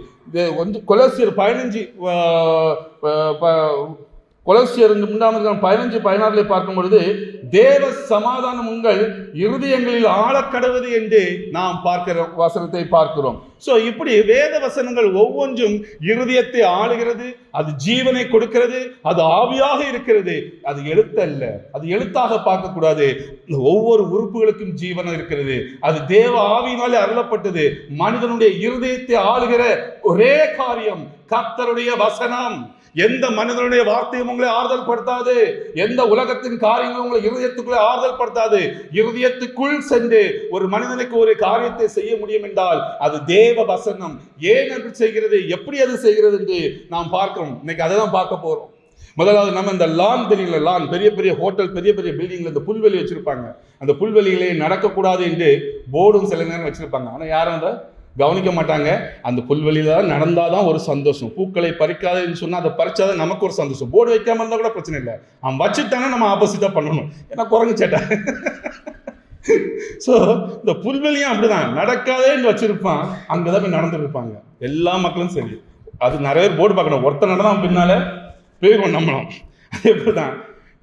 கொலோசியர் 15:16 பார்க்கும் பொழுது தேவ சமாதானம் உங்கள் இருதயங்களில் ஆழக்கடவுது என்று நாம் பார்க்கிற வசனத்தை பார்க்கிறோம். ஸோ இப்படி வேத வசனங்கள் ஒவ்வொன்றும் இருதயத்தை ஆளுகிறது, அது ஜீவனை கொடுக்கிறது, அது ஆவியாக இருக்கிறது. அது எழுத்தல்ல, அது எழுத்தாக பார்க்கக்கூடாது. ஒவ்வொரு உறுப்புகளுக்கும் ஜீவனம் இருக்கிறது, அது தேவ ஆவியினாலே அருளப்பட்டது. மனிதனுடைய இருதயத்தை ஆளுகிற ஒரே காரியம் கர்த்தருடைய வசனம். எந்த மனிதனுடைய வார்த்தையும் உங்களை ஆறுதல் படுத்தாது, எந்த உலகத்தின் காரியங்களும் உங்களை இருதயத்துக்குள்ளே ஆறுதல் படுத்தாது. இருதயத்துக்குள் சென்று ஒரு மனிதனுக்கு ஒரு காரியத்தை செய்ய முடியும் என்றால் அது தேவ வசனம். ஏன் அது செய்கிறது, எப்படி அது செய்கிறது என்று நாம் பார்க்கிறோம். இன்னைக்கு அதை தான் பார்க்க போறோம். முதலாவது நம்ம இந்த லான் தெரியல, லான் பெரிய பெரிய ஹோட்டல், பெரிய பெரிய பில்டிங்ல இந்த புல்வெளி வச்சிருப்பாங்க. அந்த புல்வெளியிலே நடக்கக்கூடாது என்று போர்டும் சில நேரம் வச்சிருப்பாங்க. ஆனால் யாரும் அதை கவனிக்க மாட்டாங்க. அந்த புல்வெளியில நடந்தாதான் ஒரு சந்தோஷம். பூக்களை பறிக்காதுன்னு சொன்னா அதை பறிச்சாதான் நமக்கு ஒரு சந்தோஷம். போர்டு வைக்காம இருந்தா கூட பிரச்சனை இல்லை, அவன் வச்சுட்டானே நம்ம ஆப்போசிட்டா பண்ணணும். ஏன்னா குரங்கு சேட்டை. ஸோ இந்த புல்வெளியும் அப்படிதான், நடக்காதேன்னு வச்சிருப்பான், அங்கதான் போய் நடந்துட்டு இருப்பாங்க எல்லா மக்களும். சரி, அது நிறைய பேர் போர்டு பார்க்கணும், ஒருத்தர் நடந்தான் பின்னால போய் நம்மளும். அதே போலதான்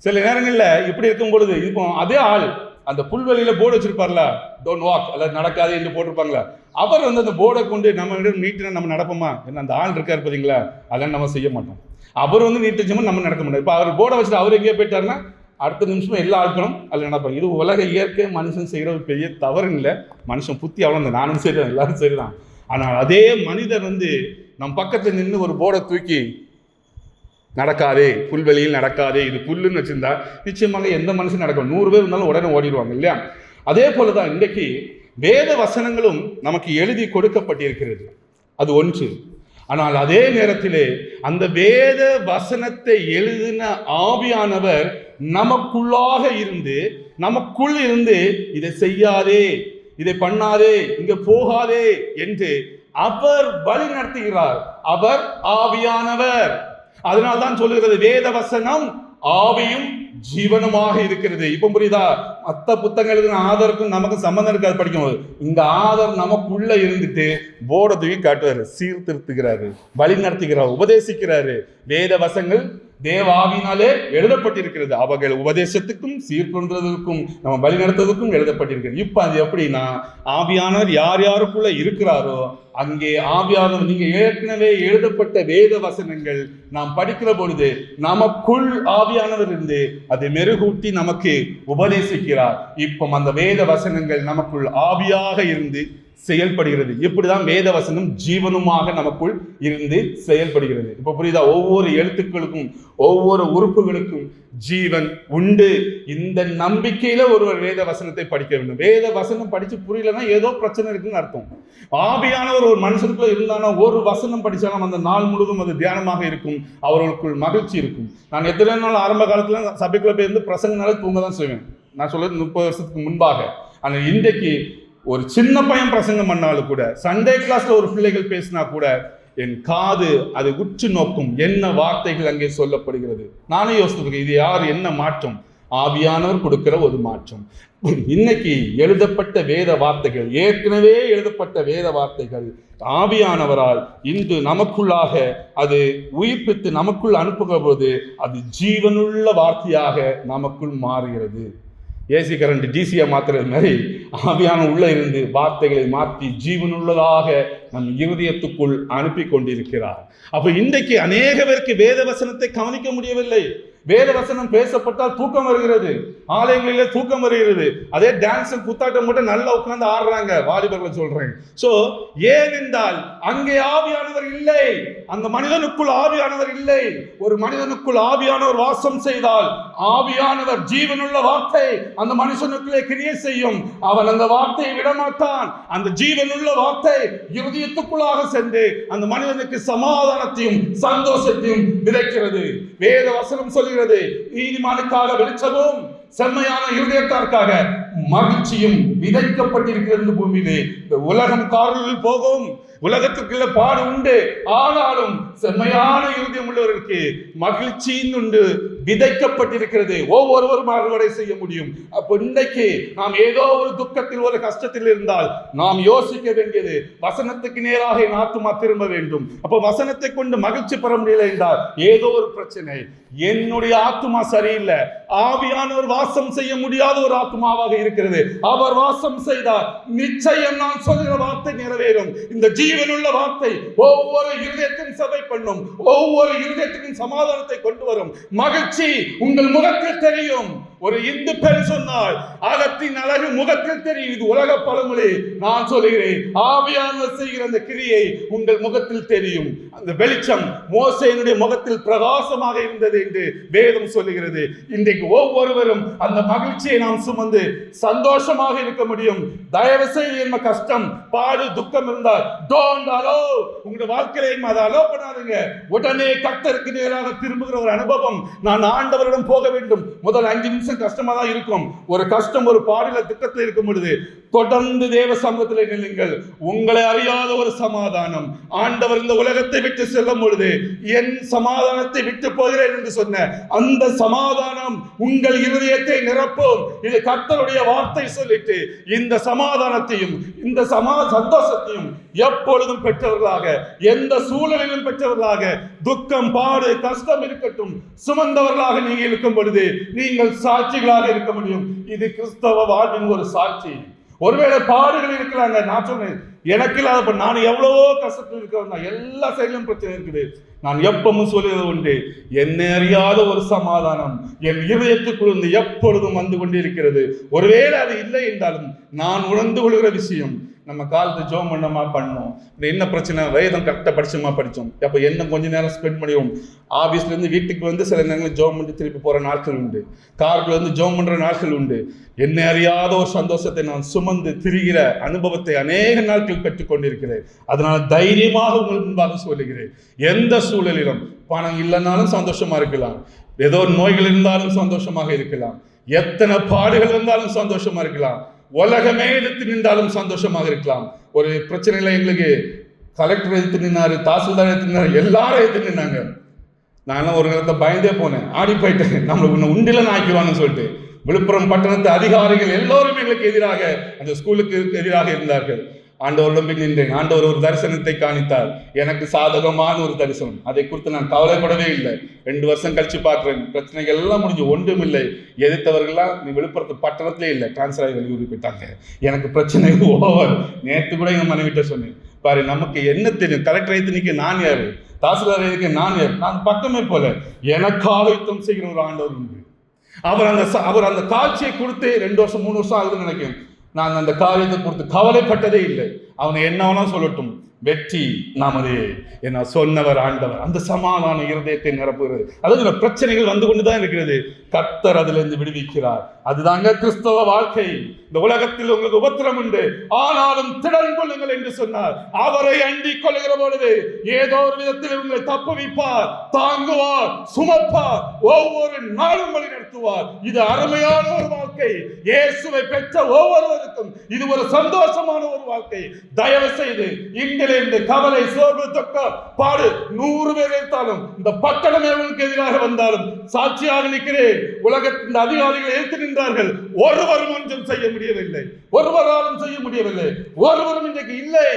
சில நேரங்கள்ல இப்படி இருக்கும் பொழுது இப்போ அதே ஆள் அந்த புல்வெளியில போர்டு வச்சிருப்பார்ல, டோன்ட் வாக் அல்லது நடக்காது என்று போட்டிருப்பாங்களா, அவர் அந்த போர்டை கொண்டு நம்ம நீட்டினா நம்ம நடப்போமா? என்ன அந்த ஆள் இருக்காரு பார்த்தீங்களா, அதெல்லாம் நம்ம செய்ய மாட்டோம். அவர் நீட்டுச்சோம்னா நம்ம நடக்க மாட்டோம். இப்போ அவர் போர்டை வச்சுட்டு அவர் எங்கேயோ போயிட்டாருன்னா அடுத்த நிமிஷம் எல்லா ஆட்களும் அதில் நடப்பாங்க. இது உலக இயற்கை, மனுஷன் செய்கிற ஒரு பெரிய தவறு இல்லை. மனுஷன் புத்தி அவ்வளோ, நானும் சரிதான், எல்லாரும் சரிதான். ஆனால் அதே மனிதர் நம் பக்கத்தில் நின்று ஒரு போர்டை தூக்கி நடக்காதே, புல்வெளியில் நடக்காதே, இது புல்லுன்னு வச்சிருந்தா நிச்சயமாக எந்த மனுஷன் நடக்கும்? 100 பேர் இருந்தாலும் உடனே ஓடிடுவாங்க இல்லையா? அதே போலதான் இன்றைக்கு வேத வசனங்களும் நமக்கு எழுதி கொடுக்கப்பட்டிருக்கிறது, அது ஒன்று. ஆனால் அதே நேரத்திலே அந்த வேத வசனத்தை எழுதின ஆவியானவர் நமக்குள்ளாக இருந்து, நமக்குள் இருந்து இதை செய்யாதே, இதை பண்ணாதே, இங்க போகாதே என்று அவர் வழி நடத்துகிறார். அவர் ஆவியானவர். அதனால்தான் சொல்லுகிறது வேத வசனம் ஆவியும் ஜீவனமாக இருக்கிறது. இப்ப புரியுதா? மற்ற புத்தகங்களுக்கு ஆதருக்கும் நமக்கு சம்பந்தம் இருக்காது. படிக்கும்போது இந்த ஆதர் நமக்குள்ள இருந்துட்டு போர்டை தூக்கி காட்டுவாரு, சீர்திருத்துகிறாரு, வழி நடத்துகிறார், உபதேசிக்கிறாரு. வேத வசங்கள் தேவ ஆவியினாலே எழுதப்பட்டிருக்கிறது. அவர்கள் உபதேசத்துக்கும் சீர்கொள்வதற்கும் நம்ம வழி நடத்துவதற்கும் எழுதப்பட்டிருக்கிறது. இப்ப அது எப்படின்னா, ஆவியானவர் யார் யாருக்குள்ள இருக்கிறாரோ அங்கே ஆவியானவர், நீங்க ஏற்கனவே எழுதப்பட்ட வேத வசனங்கள் நாம் படிக்கிற பொழுது நமக்குள் ஆவியானவர் இருந்து அதை மெருகூட்டி நமக்கு உபதேசிக்கிறார். இப்போ அந்த வேத வசனங்கள் நமக்குள் ஆவியாக இருந்து செயல்படுகிறது. இப்படிதான் வேத வசனம் ஜீவனுமாக நமக்குள் இருந்து செயல்படுகிறது. இப்ப புரியுதா? ஒவ்வொரு எழுத்துக்களுக்கும் ஒவ்வொரு உறுப்புகளுக்கும் ஜீவன் உண்டு. இந்த நம்பிக்கையில ஒருவர் வேத வசனத்தை படிக்க வேண்டும். வேத வசனம் படிச்சு புரியலன்னா ஏதோ பிரச்சனை இருக்குன்னு அர்த்தம். ஆவியானவர் ஒரு மனுஷனுக்குள்ள இருந்தானா ஒரு வசனம் படிச்சாலும் அந்த நாள் முழுவதும் அது தியானமாக இருக்கும், அவர்களுக்குள் மகிழ்ச்சி இருக்கும். நான் எத்தனை நாள் ஆரம்ப காலத்துல சபைக்குள்ள போய் இருந்து பிரசங்கனால தூங்க தான் செய்வேன். நான் சொல்றது 30 வருஷத்துக்கு முன்பாக. ஆனா இன்றைக்கு ஒரு சின்ன பையன் பிரசங்கம் பண்ணாலும் கூட, சண்டே கிளாஸ்ல ஒரு பிள்ளைகள் பேசினா கூட என் காது அதை உற்று நோக்கும், என்ன வார்த்தைகள் அங்கே சொல்லப்படுகிறது. நானே யோசித்து இது யார், என்ன மாற்றம்? ஆவியானவர் கொடுக்கிற ஒரு மாற்றம். இன்னைக்கு எழுதப்பட்ட வேத வார்த்தைகள், ஏற்கனவே எழுதப்பட்ட வேத வார்த்தைகள் ஆவியானவரால் இன்று நமக்குள்ளாக அது உயிர்ப்பித்து நமக்குள் அனுப்புகிற போது அது ஜீவனுள்ள வார்த்தையாக நமக்குள் மாறுகிறது. ஏசி கரண்ட் டிசியை மாத்துறது மாதிரி ஆவியான உள்ள இருந்து வார்த்தைகளை மாற்றி ஜீவனுள்ளதாக நம் இருதயத்துக்குள் அனுப்பி கொண்டிருக்கிறார். அப்ப இன்றைக்கு அநேக பேருக்கு வேத வசனத்தை கவனிக்க முடியவில்லை. வேத வசனம் பேசப்பட்டால் தூக்கம் வருகிறது, ஆலயங்களிலே தூக்கம் வருகிறது. அதே டான்ஸ் குத்தாட்டம் மட்டும் நல்லா உட்கார்ந்து ஆடுறாங்க, வாலிபர்களை சொல்றேன். சோ ஏனென்றால் அங்கே ஆவியானவர் இல்லை, அந்த மனிதனுக்குள் ஆவியானவர் இல்லை. ஒரு மனிதனுக்குள் ஆவியானவர் வாசம் செய்தால் ஆவியானவர் ஜீவனுள்ள வார்த்தை அந்த மனுஷனுக்குள்ளே கிரியை செய்யும். அவன் அந்த வார்த்தையை விடமாட்டான். அந்த ஜீவனுள்ள வார்த்தை இருதயத்துக்குள்ளாக சென்று அந்த மனிதனுக்கு சமாதானத்தையும் சந்தோஷத்தையும் விதைக்கிறது. வேத வசனம் சொல்லி நீதிமானுக்காக வெளிச்சமும் செம்மையான இருதயத்தாருக்காக மகிழ்ச்சியும் விதைக்கப்பட்டிருக்கிறது பூமியிலே. இந்த உலகம் காரில் போகும், உலகத்துக்குள்ள பாடு உண்டு, ஆனாலும் செம்மையான இருதயம் உள்ளவர்களுக்கு மகிழ்ச்சியின் உண்டு விதைக்கப்பட்டிருக்கிறது. ஒவ்வொருவரும் அறுவடை செய்ய முடியும். அப்ப இன்றைக்கு நாம் ஏதோ ஒரு துக்கத்தில் ஒரு கஷ்டத்தில் இருந்தால் நாம் யோசிக்க வேண்டியது, வசனத்துக்கு நேராக என் ஆத்துமா திரும்ப வேண்டும். அப்ப வசனத்தை கொண்டு மகிழ்ச்சி பெற முடியல என்றால் ஏதோ ஒரு பிரச்சனை, என்னுடைய ஆத்துமா சரியில்லை. ஆவியானவர் வாசம் செய்ய முடியாத ஒரு ஆத்துமாவாக இருக்கிறது. அவர் வாசம் செய்தார் நிச்சயம் நான் சொல்கிற வார்த்தை நிறைவேறும். இந்த ஜீவனுள்ள வார்த்தை ஒவ்வொரு இருதயத்தின் சபை பண்ணும், ஒவ்வொரு இருதயத்தின் சமாதானத்தை கொண்டு வரும். மகிழ்ச்சி உங்கள் முகத்தில் தெரியும். ஒரு இந்து பெண் சொன்னால் அகத்தின் அழகு முகத்தில் தெரியும். இது உலக பழமொழி. நான் சொல்கிறேன், ஆவியானவர் செய்கிற அந்த கிரியை உங்கள் முகத்தில் தெரியும். அந்த வெளிச்சம் மோசேயினுடைய முகத்தில் பிரகாசமாக இருந்தது என்று வேதம் சொல்லுகிறது. இன்றைக்கு ஒவ்வொருவரும் அந்த மகிழ்ச்சியை நாம் சுமந்து சந்தோஷமாக இருக்க முடியும். தயவு செய்து என்ன கஷ்டம், பாடு, துக்கம் இருந்தால் டோன்ட் அலோ, உங்களுடைய வாழ்க்கையை அதை அலோ பண்ணாதீங்க. உடனே கர்த்தருக்கு நேராக திரும்புகிற ஒரு அனுபவம். நான் ஆண்டவரிடம் போக வேண்டும். முதல் 5 நிமிஷம் கஷ்டமா தான் இருக்கும். ஒரு கஷ்டம், ஒரு பாடல துக்கத்தில் இருக்கும் பொழுது தொடர்ந்து தேவ சமூகத்தில் நில்லுங்கள். உங்களை அறியாத ஒரு சமாதானம். ஆண்டவர் இந்த உலகத்தை விட்டு செல்லும் பொழுது என் சமாதானத்தை விட்டு போகிறேன் என்று சொன்ன அந்த சமாதானம் உங்கள் இருதயத்தை நிரப்பும். இது கர்த்தருடைய வார்த்தை சொல்லிட்டு இந்த சமாதானத்தையும் இந்த சந்தோஷத்தையும் எப்பொழுதும் பெற்றவர்களாக, எந்த சூழலிலும் பெற்றவர்களாக, துக்கம், பாடு, கஷ்டம் இருக்கட்டும், சுமந்தவர்களாக நீங்கள் இருக்கும் பொழுது நீங்கள் சாட்சிகளாக இருக்க முடியும். இது கிறிஸ்தவ வாழ்வின் ஒரு சாட்சி. ஒருவேளை பாடுகள் இருக்கலாங்க. நான் சொன்னேன், எனக்கு இல்லாத நான் எவ்வளவோ கஷ்டத்தில் இருக்கிறேன், எல்லா சைடிலும் பிரச்சனை இருக்குது. நான் எப்பவும் சொல்லுவது உண்டு, என்னை அறியாத ஒரு சமாதானம் என் இதயத்துக்குள் எப்பொழுதும் வந்து கொண்டிருக்கிறது. ஒருவேளை அது இல்லை என்றாலும் நான் உணர்ந்து கொள்கிற விஷயம், நம்ம காலத்து ஜோம் பண்ணமா பண்ணோம், என்ன பிரச்சனை, வேதம் கரெக்டாக படிச்சோமா படித்தோம், அப்போ என்ன கொஞ்ச நேரம் ஸ்பெண்ட் பண்ணிடுவோம். ஆஃபீஸ்லேருந்து வீட்டுக்கு வந்து சில நேரங்களில் ஜோம் பண்ணி திருப்பி போகிற நாட்கள் உண்டு, கார்ல வந்து ஜோம் பண்ணுற நாட்கள் உண்டு. என்னை அறியாத ஒரு சந்தோஷத்தை நான் சுமந்து திரிகிற அனுபவத்தை அநேக நாட்கள் பெற்றுக் கொண்டிருக்கிறேன். அதனால தைரியமாக உங்களுக்கு முன்பாக சொல்லுகிறேன், எந்த சூழலிலும் பணம் இல்லைனாலும் சந்தோஷமா இருக்கலாம், ஏதோ நோய்கள் இருந்தாலும் சந்தோஷமாக இருக்கலாம், எத்தனை பாடுகள் இருந்தாலும் சந்தோஷமா இருக்கலாம், உலகமே எதிர்த்து நின்றாலும் சந்தோஷமாக இருக்கலாம். ஒரு பிரச்சனையில எங்களுக்கு கலெக்டர் எதிர்த்து நின்னாரு, தாசில்தார் எதிர்த்து நின்னாரு, எல்லாரும் எதிர்த்து நின்னாங்க. நானும் ஒரு நேரத்தை பயந்தே போனேன், ஆடி போயிட்டேன், நம்மளுக்கு உண்டில ஆக்கிடுவாங்கன்னு சொல்லிட்டு. விழுப்புரம் பட்டணத்து அதிகாரிகள் எல்லோரும் எங்களுக்கு எதிராக, அந்த ஸ்கூலுக்கு எதிராக இருந்தார்கள். ஆண்டவரிடம் போய் நின்றேன். ஆண்டவர் ஒரு தரிசனத்தை காணித்தார், எனக்கு சாதகமான ஒரு தரிசனம். அதை குறித்து நான் கவலைப்படவே இல்லை. 2 வருஷம் கழிச்சு பார்க்குறேன், பிரச்சனைகள் எல்லாம் முடிஞ்சு, ஒன்றும் இல்லை. எதிர்த்தவர்கள்லாம் நீ விழுப்புரத்து பட்டணத்திலே இல்லை, டிரான்ஸ்ஃபர் ஆகி வெளியூர் போயிட்டாங்க. எனக்கு பிரச்சனை ஓவர். நேற்று கூட எங்கள் மனைவிட்ட சொன்னேன், பாரு நமக்கு என்ன தெரியும், கலெக்டர் ஐத்தனிக்கு நான் யாரு, தாசில்தார் ஐதனுக்கு நான் யார், நான் பக்கமே போல. எனக்காக யுத்தம் செய்கிற ஒரு ஆண்டவர் உண்டு. அவர் அந்த காட்சியை கொடுத்து 2 வருஷம் 3 வருஷம் ஆகுதுன்னு நினைக்கிறேன். நான் அந்த காரியத்தை கொடுத்து கவலைப்பட்டதே இல்லை. அவனை என்னவனா சொல்லட்டும், வெற்றி நமதே என சொன்னவர் ஆண்டவர். அந்த சமாதான இருதயத்தை நிரப்புகிறது. அதாவது பிரச்சனைகள் வந்து கொண்டுதான் இருக்கிறது, கர்த்தர் அதிலிருந்து விடுவிக்கிறார். அதுதாங்க கிறிஸ்தவ வாழ்க்கை. இந்த உலகத்தில் உங்களுக்கு உபத்திரம் உண்டு, ஆனாலும் திடன் கொள்ளுங்கள் என்று சொன்னார். அவரை அண்டிக் கொள்ளுகிற பொழுது ஏதோ ஒரு விதத்தில் உங்களை தப்புவிப்பார், தாங்குவார், சுமப்பார், ஒவ்வொரு நாளும் வழி நடத்துவார். இது அருமையான ஒரு வாழ்க்கை. இயேசுவை பெற்ற ஒவ்வொருவருக்கும் இது ஒரு சந்தோஷமான ஒரு வாழ்க்கை. தயவு செய்து இங்கிலிருந்து கவலை, சோர்வு, துக்கம், பாடு 100 பேர் இருந்தாலும், இந்த பட்டணமே உங்களுக்கு எதிராக வந்தாலும் சாட்சியாக நிற்கிறேன். உலகத்தின் அதிகாரிகள் எடுத்து நின்றார்கள், ஒருவரும் ஒன்றும் செய்ய முடியவில்லை, ஒருவராலும் செய்ய முடியவில்லை, ஒருவரும் இன்றைக்கு இல்லை.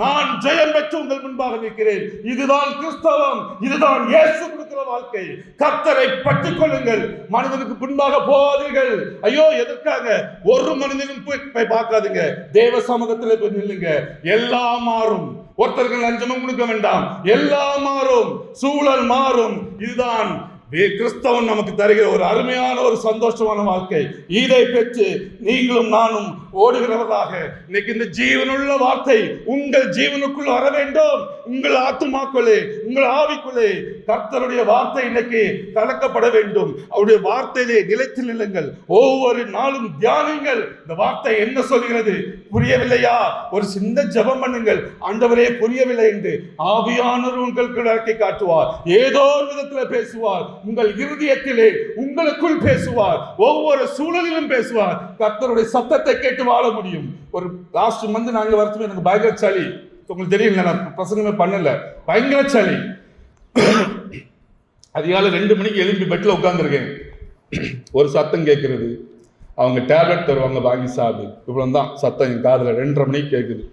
நான் ஜெயம் பெற்று உங்கள் முன்பாக நிற்கிறேன். இதுதான் கிறிஸ்தவம், இதுதான் இயேசு கொடுக்கிற வாழ்க்கை. கர்த்தரை பற்றிக் கொள்ளுங்கள், மனிதனுக்கு முன்பாக போகாதீர்கள். ஐயோ எதற்காக ஒரு மனிதனும் போய் பார்க்காதீங்க, தேவ சமூகத்தில் போய் நில்லுங்க. எல்லாம் மாறும். ஒருத்தர்கள் லஞ்சமும் கொடுக்க வேண்டாம், எல்லாம் மாறும், சூழல் மாறும். இதுதான் கிறிஸ்தவன் நமக்கு தருகிற ஒரு அருமையான ஒரு சந்தோஷமான வாழ்க்கை. இதை பெற்று நீங்களும் நானும் ஓடுகிறவர்களாக இன்னைக்கு இந்த ஜீவனுள்ள வார்த்தை உங்கள் ஜீவனுக்குள் வர வேண்டும். உங்கள் ஆத்துமாக்குள்ளே, உங்கள் ஆவிக்குள்ளே கர்த்தருடைய வார்த்தை இன்னைக்கு கலக்கப்பட வேண்டும். அவருடைய வார்த்தையிலே நிலைத்து நில்லுங்கள். ஒவ்வொரு நாளும் தியானிங்கள். இந்த வார்த்தை என்ன சொல்கிறது, புரியவில்லையா? ஒரு சின்ன ஜெபம் பண்ணுங்கள். ஆண்டவரே புரியவில்லை என்று ஆவியானவர் உங்களுக்கு விளக்கி காட்டுவார். ஏதோ ஒரு விதத்தில் பேசுவார், உங்கள் இருதயத்திலே உங்களுக்குள் பேசுவார், ஒவ்வொரு சூழலிலும் பேசுவார். கர்த்தருடைய சத்தத்தை கேட்டு வாழ முடியும். ஒரு லாஸ்ட் மந்த் நாங்க வரச்சுமே எனக்கு பயங்கர சளி. உங்களுக்கு தெரியல, நான் பிரசங்கமே பண்ணல, பயங்கர சளி. அதிகாலை 2 மணிக்கு எழுப்பி பெட்ல உட்கார்ந்துருக்கேன். ஒரு சத்தம் கேட்கிறது, அவங்க டேப்லெட் தருவாங்க, வாங்கி சாப்பிடு. இவ்வளவுதான் சத்தம் என் காதுல 2:30 மணிக்கு கேட்குது.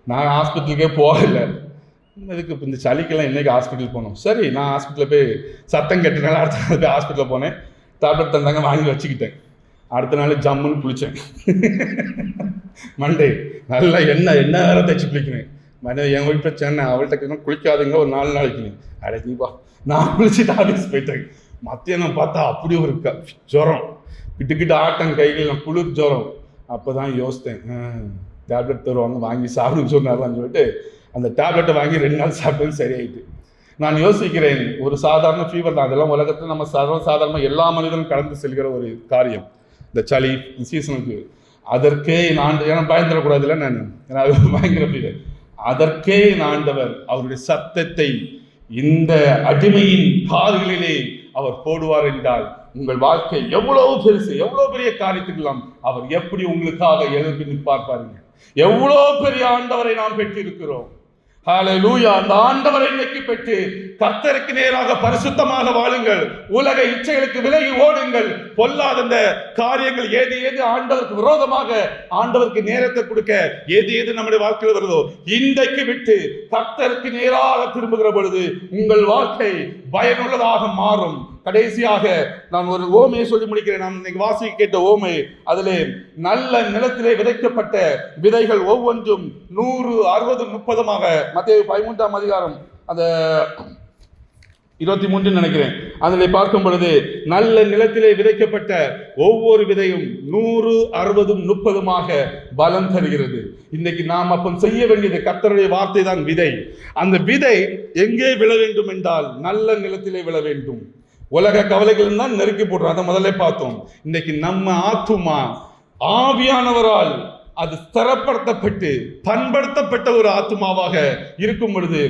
நான் ஹாஸ்பிட்டலுக்கே போகல. இதுக்கு இந்த சளிக்கெல்லாம் இன்னைக்கு ஹாஸ்பிட்டல் போனோம். சரி, நான் ஹாஸ்பிட்டலில் போய் சத்தம் கேட்டனால அடுத்த நாள் போய் ஹாஸ்பிட்டலில் போனேன். டேப்லெட் தந்தாங்க, வாங்கி வச்சுக்கிட்டேன். அடுத்த நாள் ஜம்முன்னு குளித்தேன். மண்டே நல்லா என்ன வேற தைச்சு குளிக்கிறேன். மனைவி என் வீட்டில் சென்னை, அவள்கிட்ட குளிக்காதுங்க ஒரு 4 நாளைக்கு. அடே தீபா, நான் குளிச்சுட்டு ஆஃபீஸ் போயிட்டேன். மத்தியானம் பார்த்தா அப்படி ஒரு ஜுரம், கிட்ட ஆட்டம், கைகள் குளிர் ஜுரம். அப்போ தான் யோசித்தேன், டேப்லெட் தருவாங்க, வாங்கி சாப்பிடுன்னு சொன்னார்லான்னு சொல்லிட்டு அந்த டேப்லெட்டை வாங்கி 2 நாள் சாப்பிட்டது சரியாயிட்டு. நான் யோசிக்கிறேன், ஒரு சாதாரண ஃபீவர் தான். அதெல்லாம் உலகத்தில் நம்ம சாதாரணமாக எல்லா மனிதனும் கடந்து செல்கிற ஒரு காரியம். இந்த சளி சீசனுக்கு அதற்கே நான் பயந்துடக்கூடாது இல்லை, நான் ஏன்னா அது பயங்கர ஃபீவர். அதற்கே ஆண்டவர் அவருடைய சத்தத்தை இந்த அடிமையின் கால்களிலே அவர் போடுவார் என்றால் உங்கள் வாழ்க்கை எவ்வளவு பெருசு, எவ்வளவு பெரிய காரியத்துக்கெல்லாம் அவர் எப்படி உங்களுக்காக எழுப்பி நிற்பார் பாருங்க. எவ்வளவு பெரிய ஆண்டவரை நாம் பெற்றிருக்கிறோம். ஹல்லேலூயா. அந்த ஆண்டவரை இன்னைக்கு பெற்று கர்த்தருக்கு நேராக பரிசுத்தமாக வாழுங்கள். உலக இச்சைகளுக்கு விலகி ஓடுங்கள். பொல்லாத அந்த காரியங்கள் ஏது ஆண்டவருக்கு விரோதமாக ஆண்டவருக்கு நேரத்தை கொடுக்க ஏது நம்முடைய வாழ்க்கையில் வருதோ இன்றைக்கு விட்டு கர்த்தருக்கு நேராக திரும்புகிற பொழுது உங்கள் வாழ்க்கை பயனுள்ளதாக மாறும். கடைசியாக நான் ஒரு ஓமையை சொல்லி முடிக்கிறேன். நாம் இன்னைக்கு வாசிக்க கேட்ட ஓமை, அதிலே நல்ல நிலத்திலே விதைக்கப்பட்ட விதைகள் ஒவ்வொன்றும் 100, 60, 30 மத்தேயு 13ஆம் அதிகாரம் அந்த 23 நினைக்கிறேன். அதில் பார்க்கும் பொழுது நல்ல நிலத்திலே விதைக்கப்பட்ட ஒவ்வொரு விதையும் 100, 60, 30 பலம் தருகிறது. இன்னைக்கு நாம் அப்போ செய்ய வேண்டியது கர்த்தருடைய வார்த்தை தான் விதை. அந்த விதை எங்கே விழ வேண்டும் என்றால் நல்ல நிலத்திலே விழ வேண்டும். உலக கவலைகள் தான் நெருக்கி போடுறோம், அதை முதல்ல பார்த்தோம். இன்னைக்கு நம்ம ஆத்துமா ஆவியானவரால் அது ஸ்திரப்படுத்தப்பட்டு பண்படுத்தப்பட்ட ஒரு ஆத்துமாவாக இருக்கும் பொழுது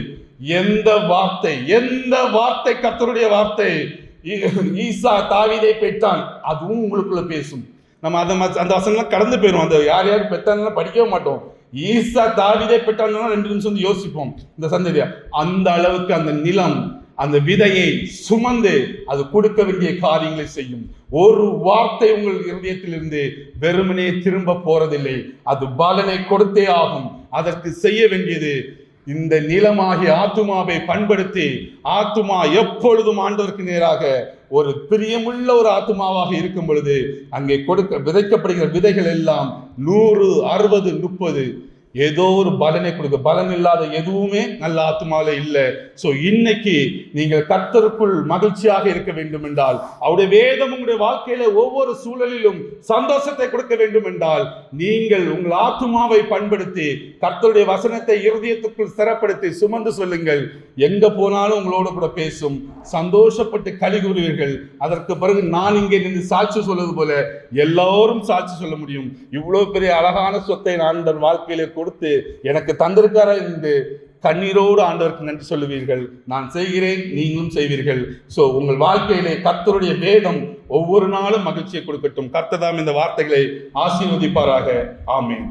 எந்த வார்த்தை கர்த்தருடைய வார்த்தை, ஈசா தாவீதை பெற்றான், அதுவும் உங்களுக்குள்ள பேசும். நம்ம அந்த வசனம்லாம் கடந்து போயிடும். அந்த யார் பெற்றாங்கன்னா படிக்கவே மாட்டோம். ஈசா தாவீதை பெற்றான்னா 2 நிமிஷம் யோசிப்போம் இந்த சந்ததியா. அந்த அளவுக்கு அந்த நிலம், அந்த விதையை சுமந்து அது கொடுக்க வேண்டிய காரியங்களை செய்யும். ஒரு வார்த்தை உங்கள் இருதயத்திலிருந்து வெறுமனே திரும்ப போறதில்லை, அது பலனை கொடுத்தே ஆகும். அதற்கு செய்ய வேண்டியது இந்த நிலமாகிய ஆத்துமாவை பண்படுத்தி, ஆத்துமா எப்பொழுதும் ஆண்டவருக்கு நேராக ஒரு பிரியமுள்ள ஒரு ஆத்துமாவாக இருக்கும் பொழுது அங்கே விதைக்கப்படுகிற விதைகள் எல்லாம் 100, 60, 30 ஏதோ ஒரு பலனை கொடுக்க. பலன் இல்லாத எதுவுமே நல்ல ஆத்துமாவில இல்லை. சோ இன்னைக்கு நீங்கள் கர்த்தருக்குள் மகிழ்ச்சியாக இருக்க வேண்டும் என்றால், அவருடைய வேதம் உங்களுடைய வாழ்க்கையில ஒவ்வொரு சூழலிலும் சந்தோஷத்தை கொடுக்க வேண்டும் என்றால், நீங்கள் உங்கள் ஆத்துமாவை பண்படுத்தி கர்த்தருடைய வசனத்தை இருதயத்துக்குள் ஸ்திரப்படுத்தி சுமந்து சொல்லுங்கள். எங்க போனாலும் உங்களோட கூட பேசும், சந்தோஷப்பட்டு களி கூறுவீர்கள். அதற்கு பிறகு நான் இங்கே நின்று சாட்சி சொல்வது போல எல்லாரும் சாட்சி சொல்ல முடியும். இவ்வளவு பெரிய அழகான சொத்தை நான் வாழ்க்கையில கொடுத்து எனக்கு தந்திருக்கார என்று கண்ணீரோடு ஆண்டவருக்கு நன்றி சொல்லுவீர்கள். நான் செய்கிறேன், நீங்களும் செய்வீர்கள். சோ உங்கள் வாழ்க்கையிலே கர்த்தருடைய வேதம் ஒவ்வொரு நாளும் மகிழ்ச்சியை கொடுக்கட்டும். கர்த்தர் தாம் இந்த வார்த்தைகளை ஆசீர்வதிப்பாராக. ஆமென்.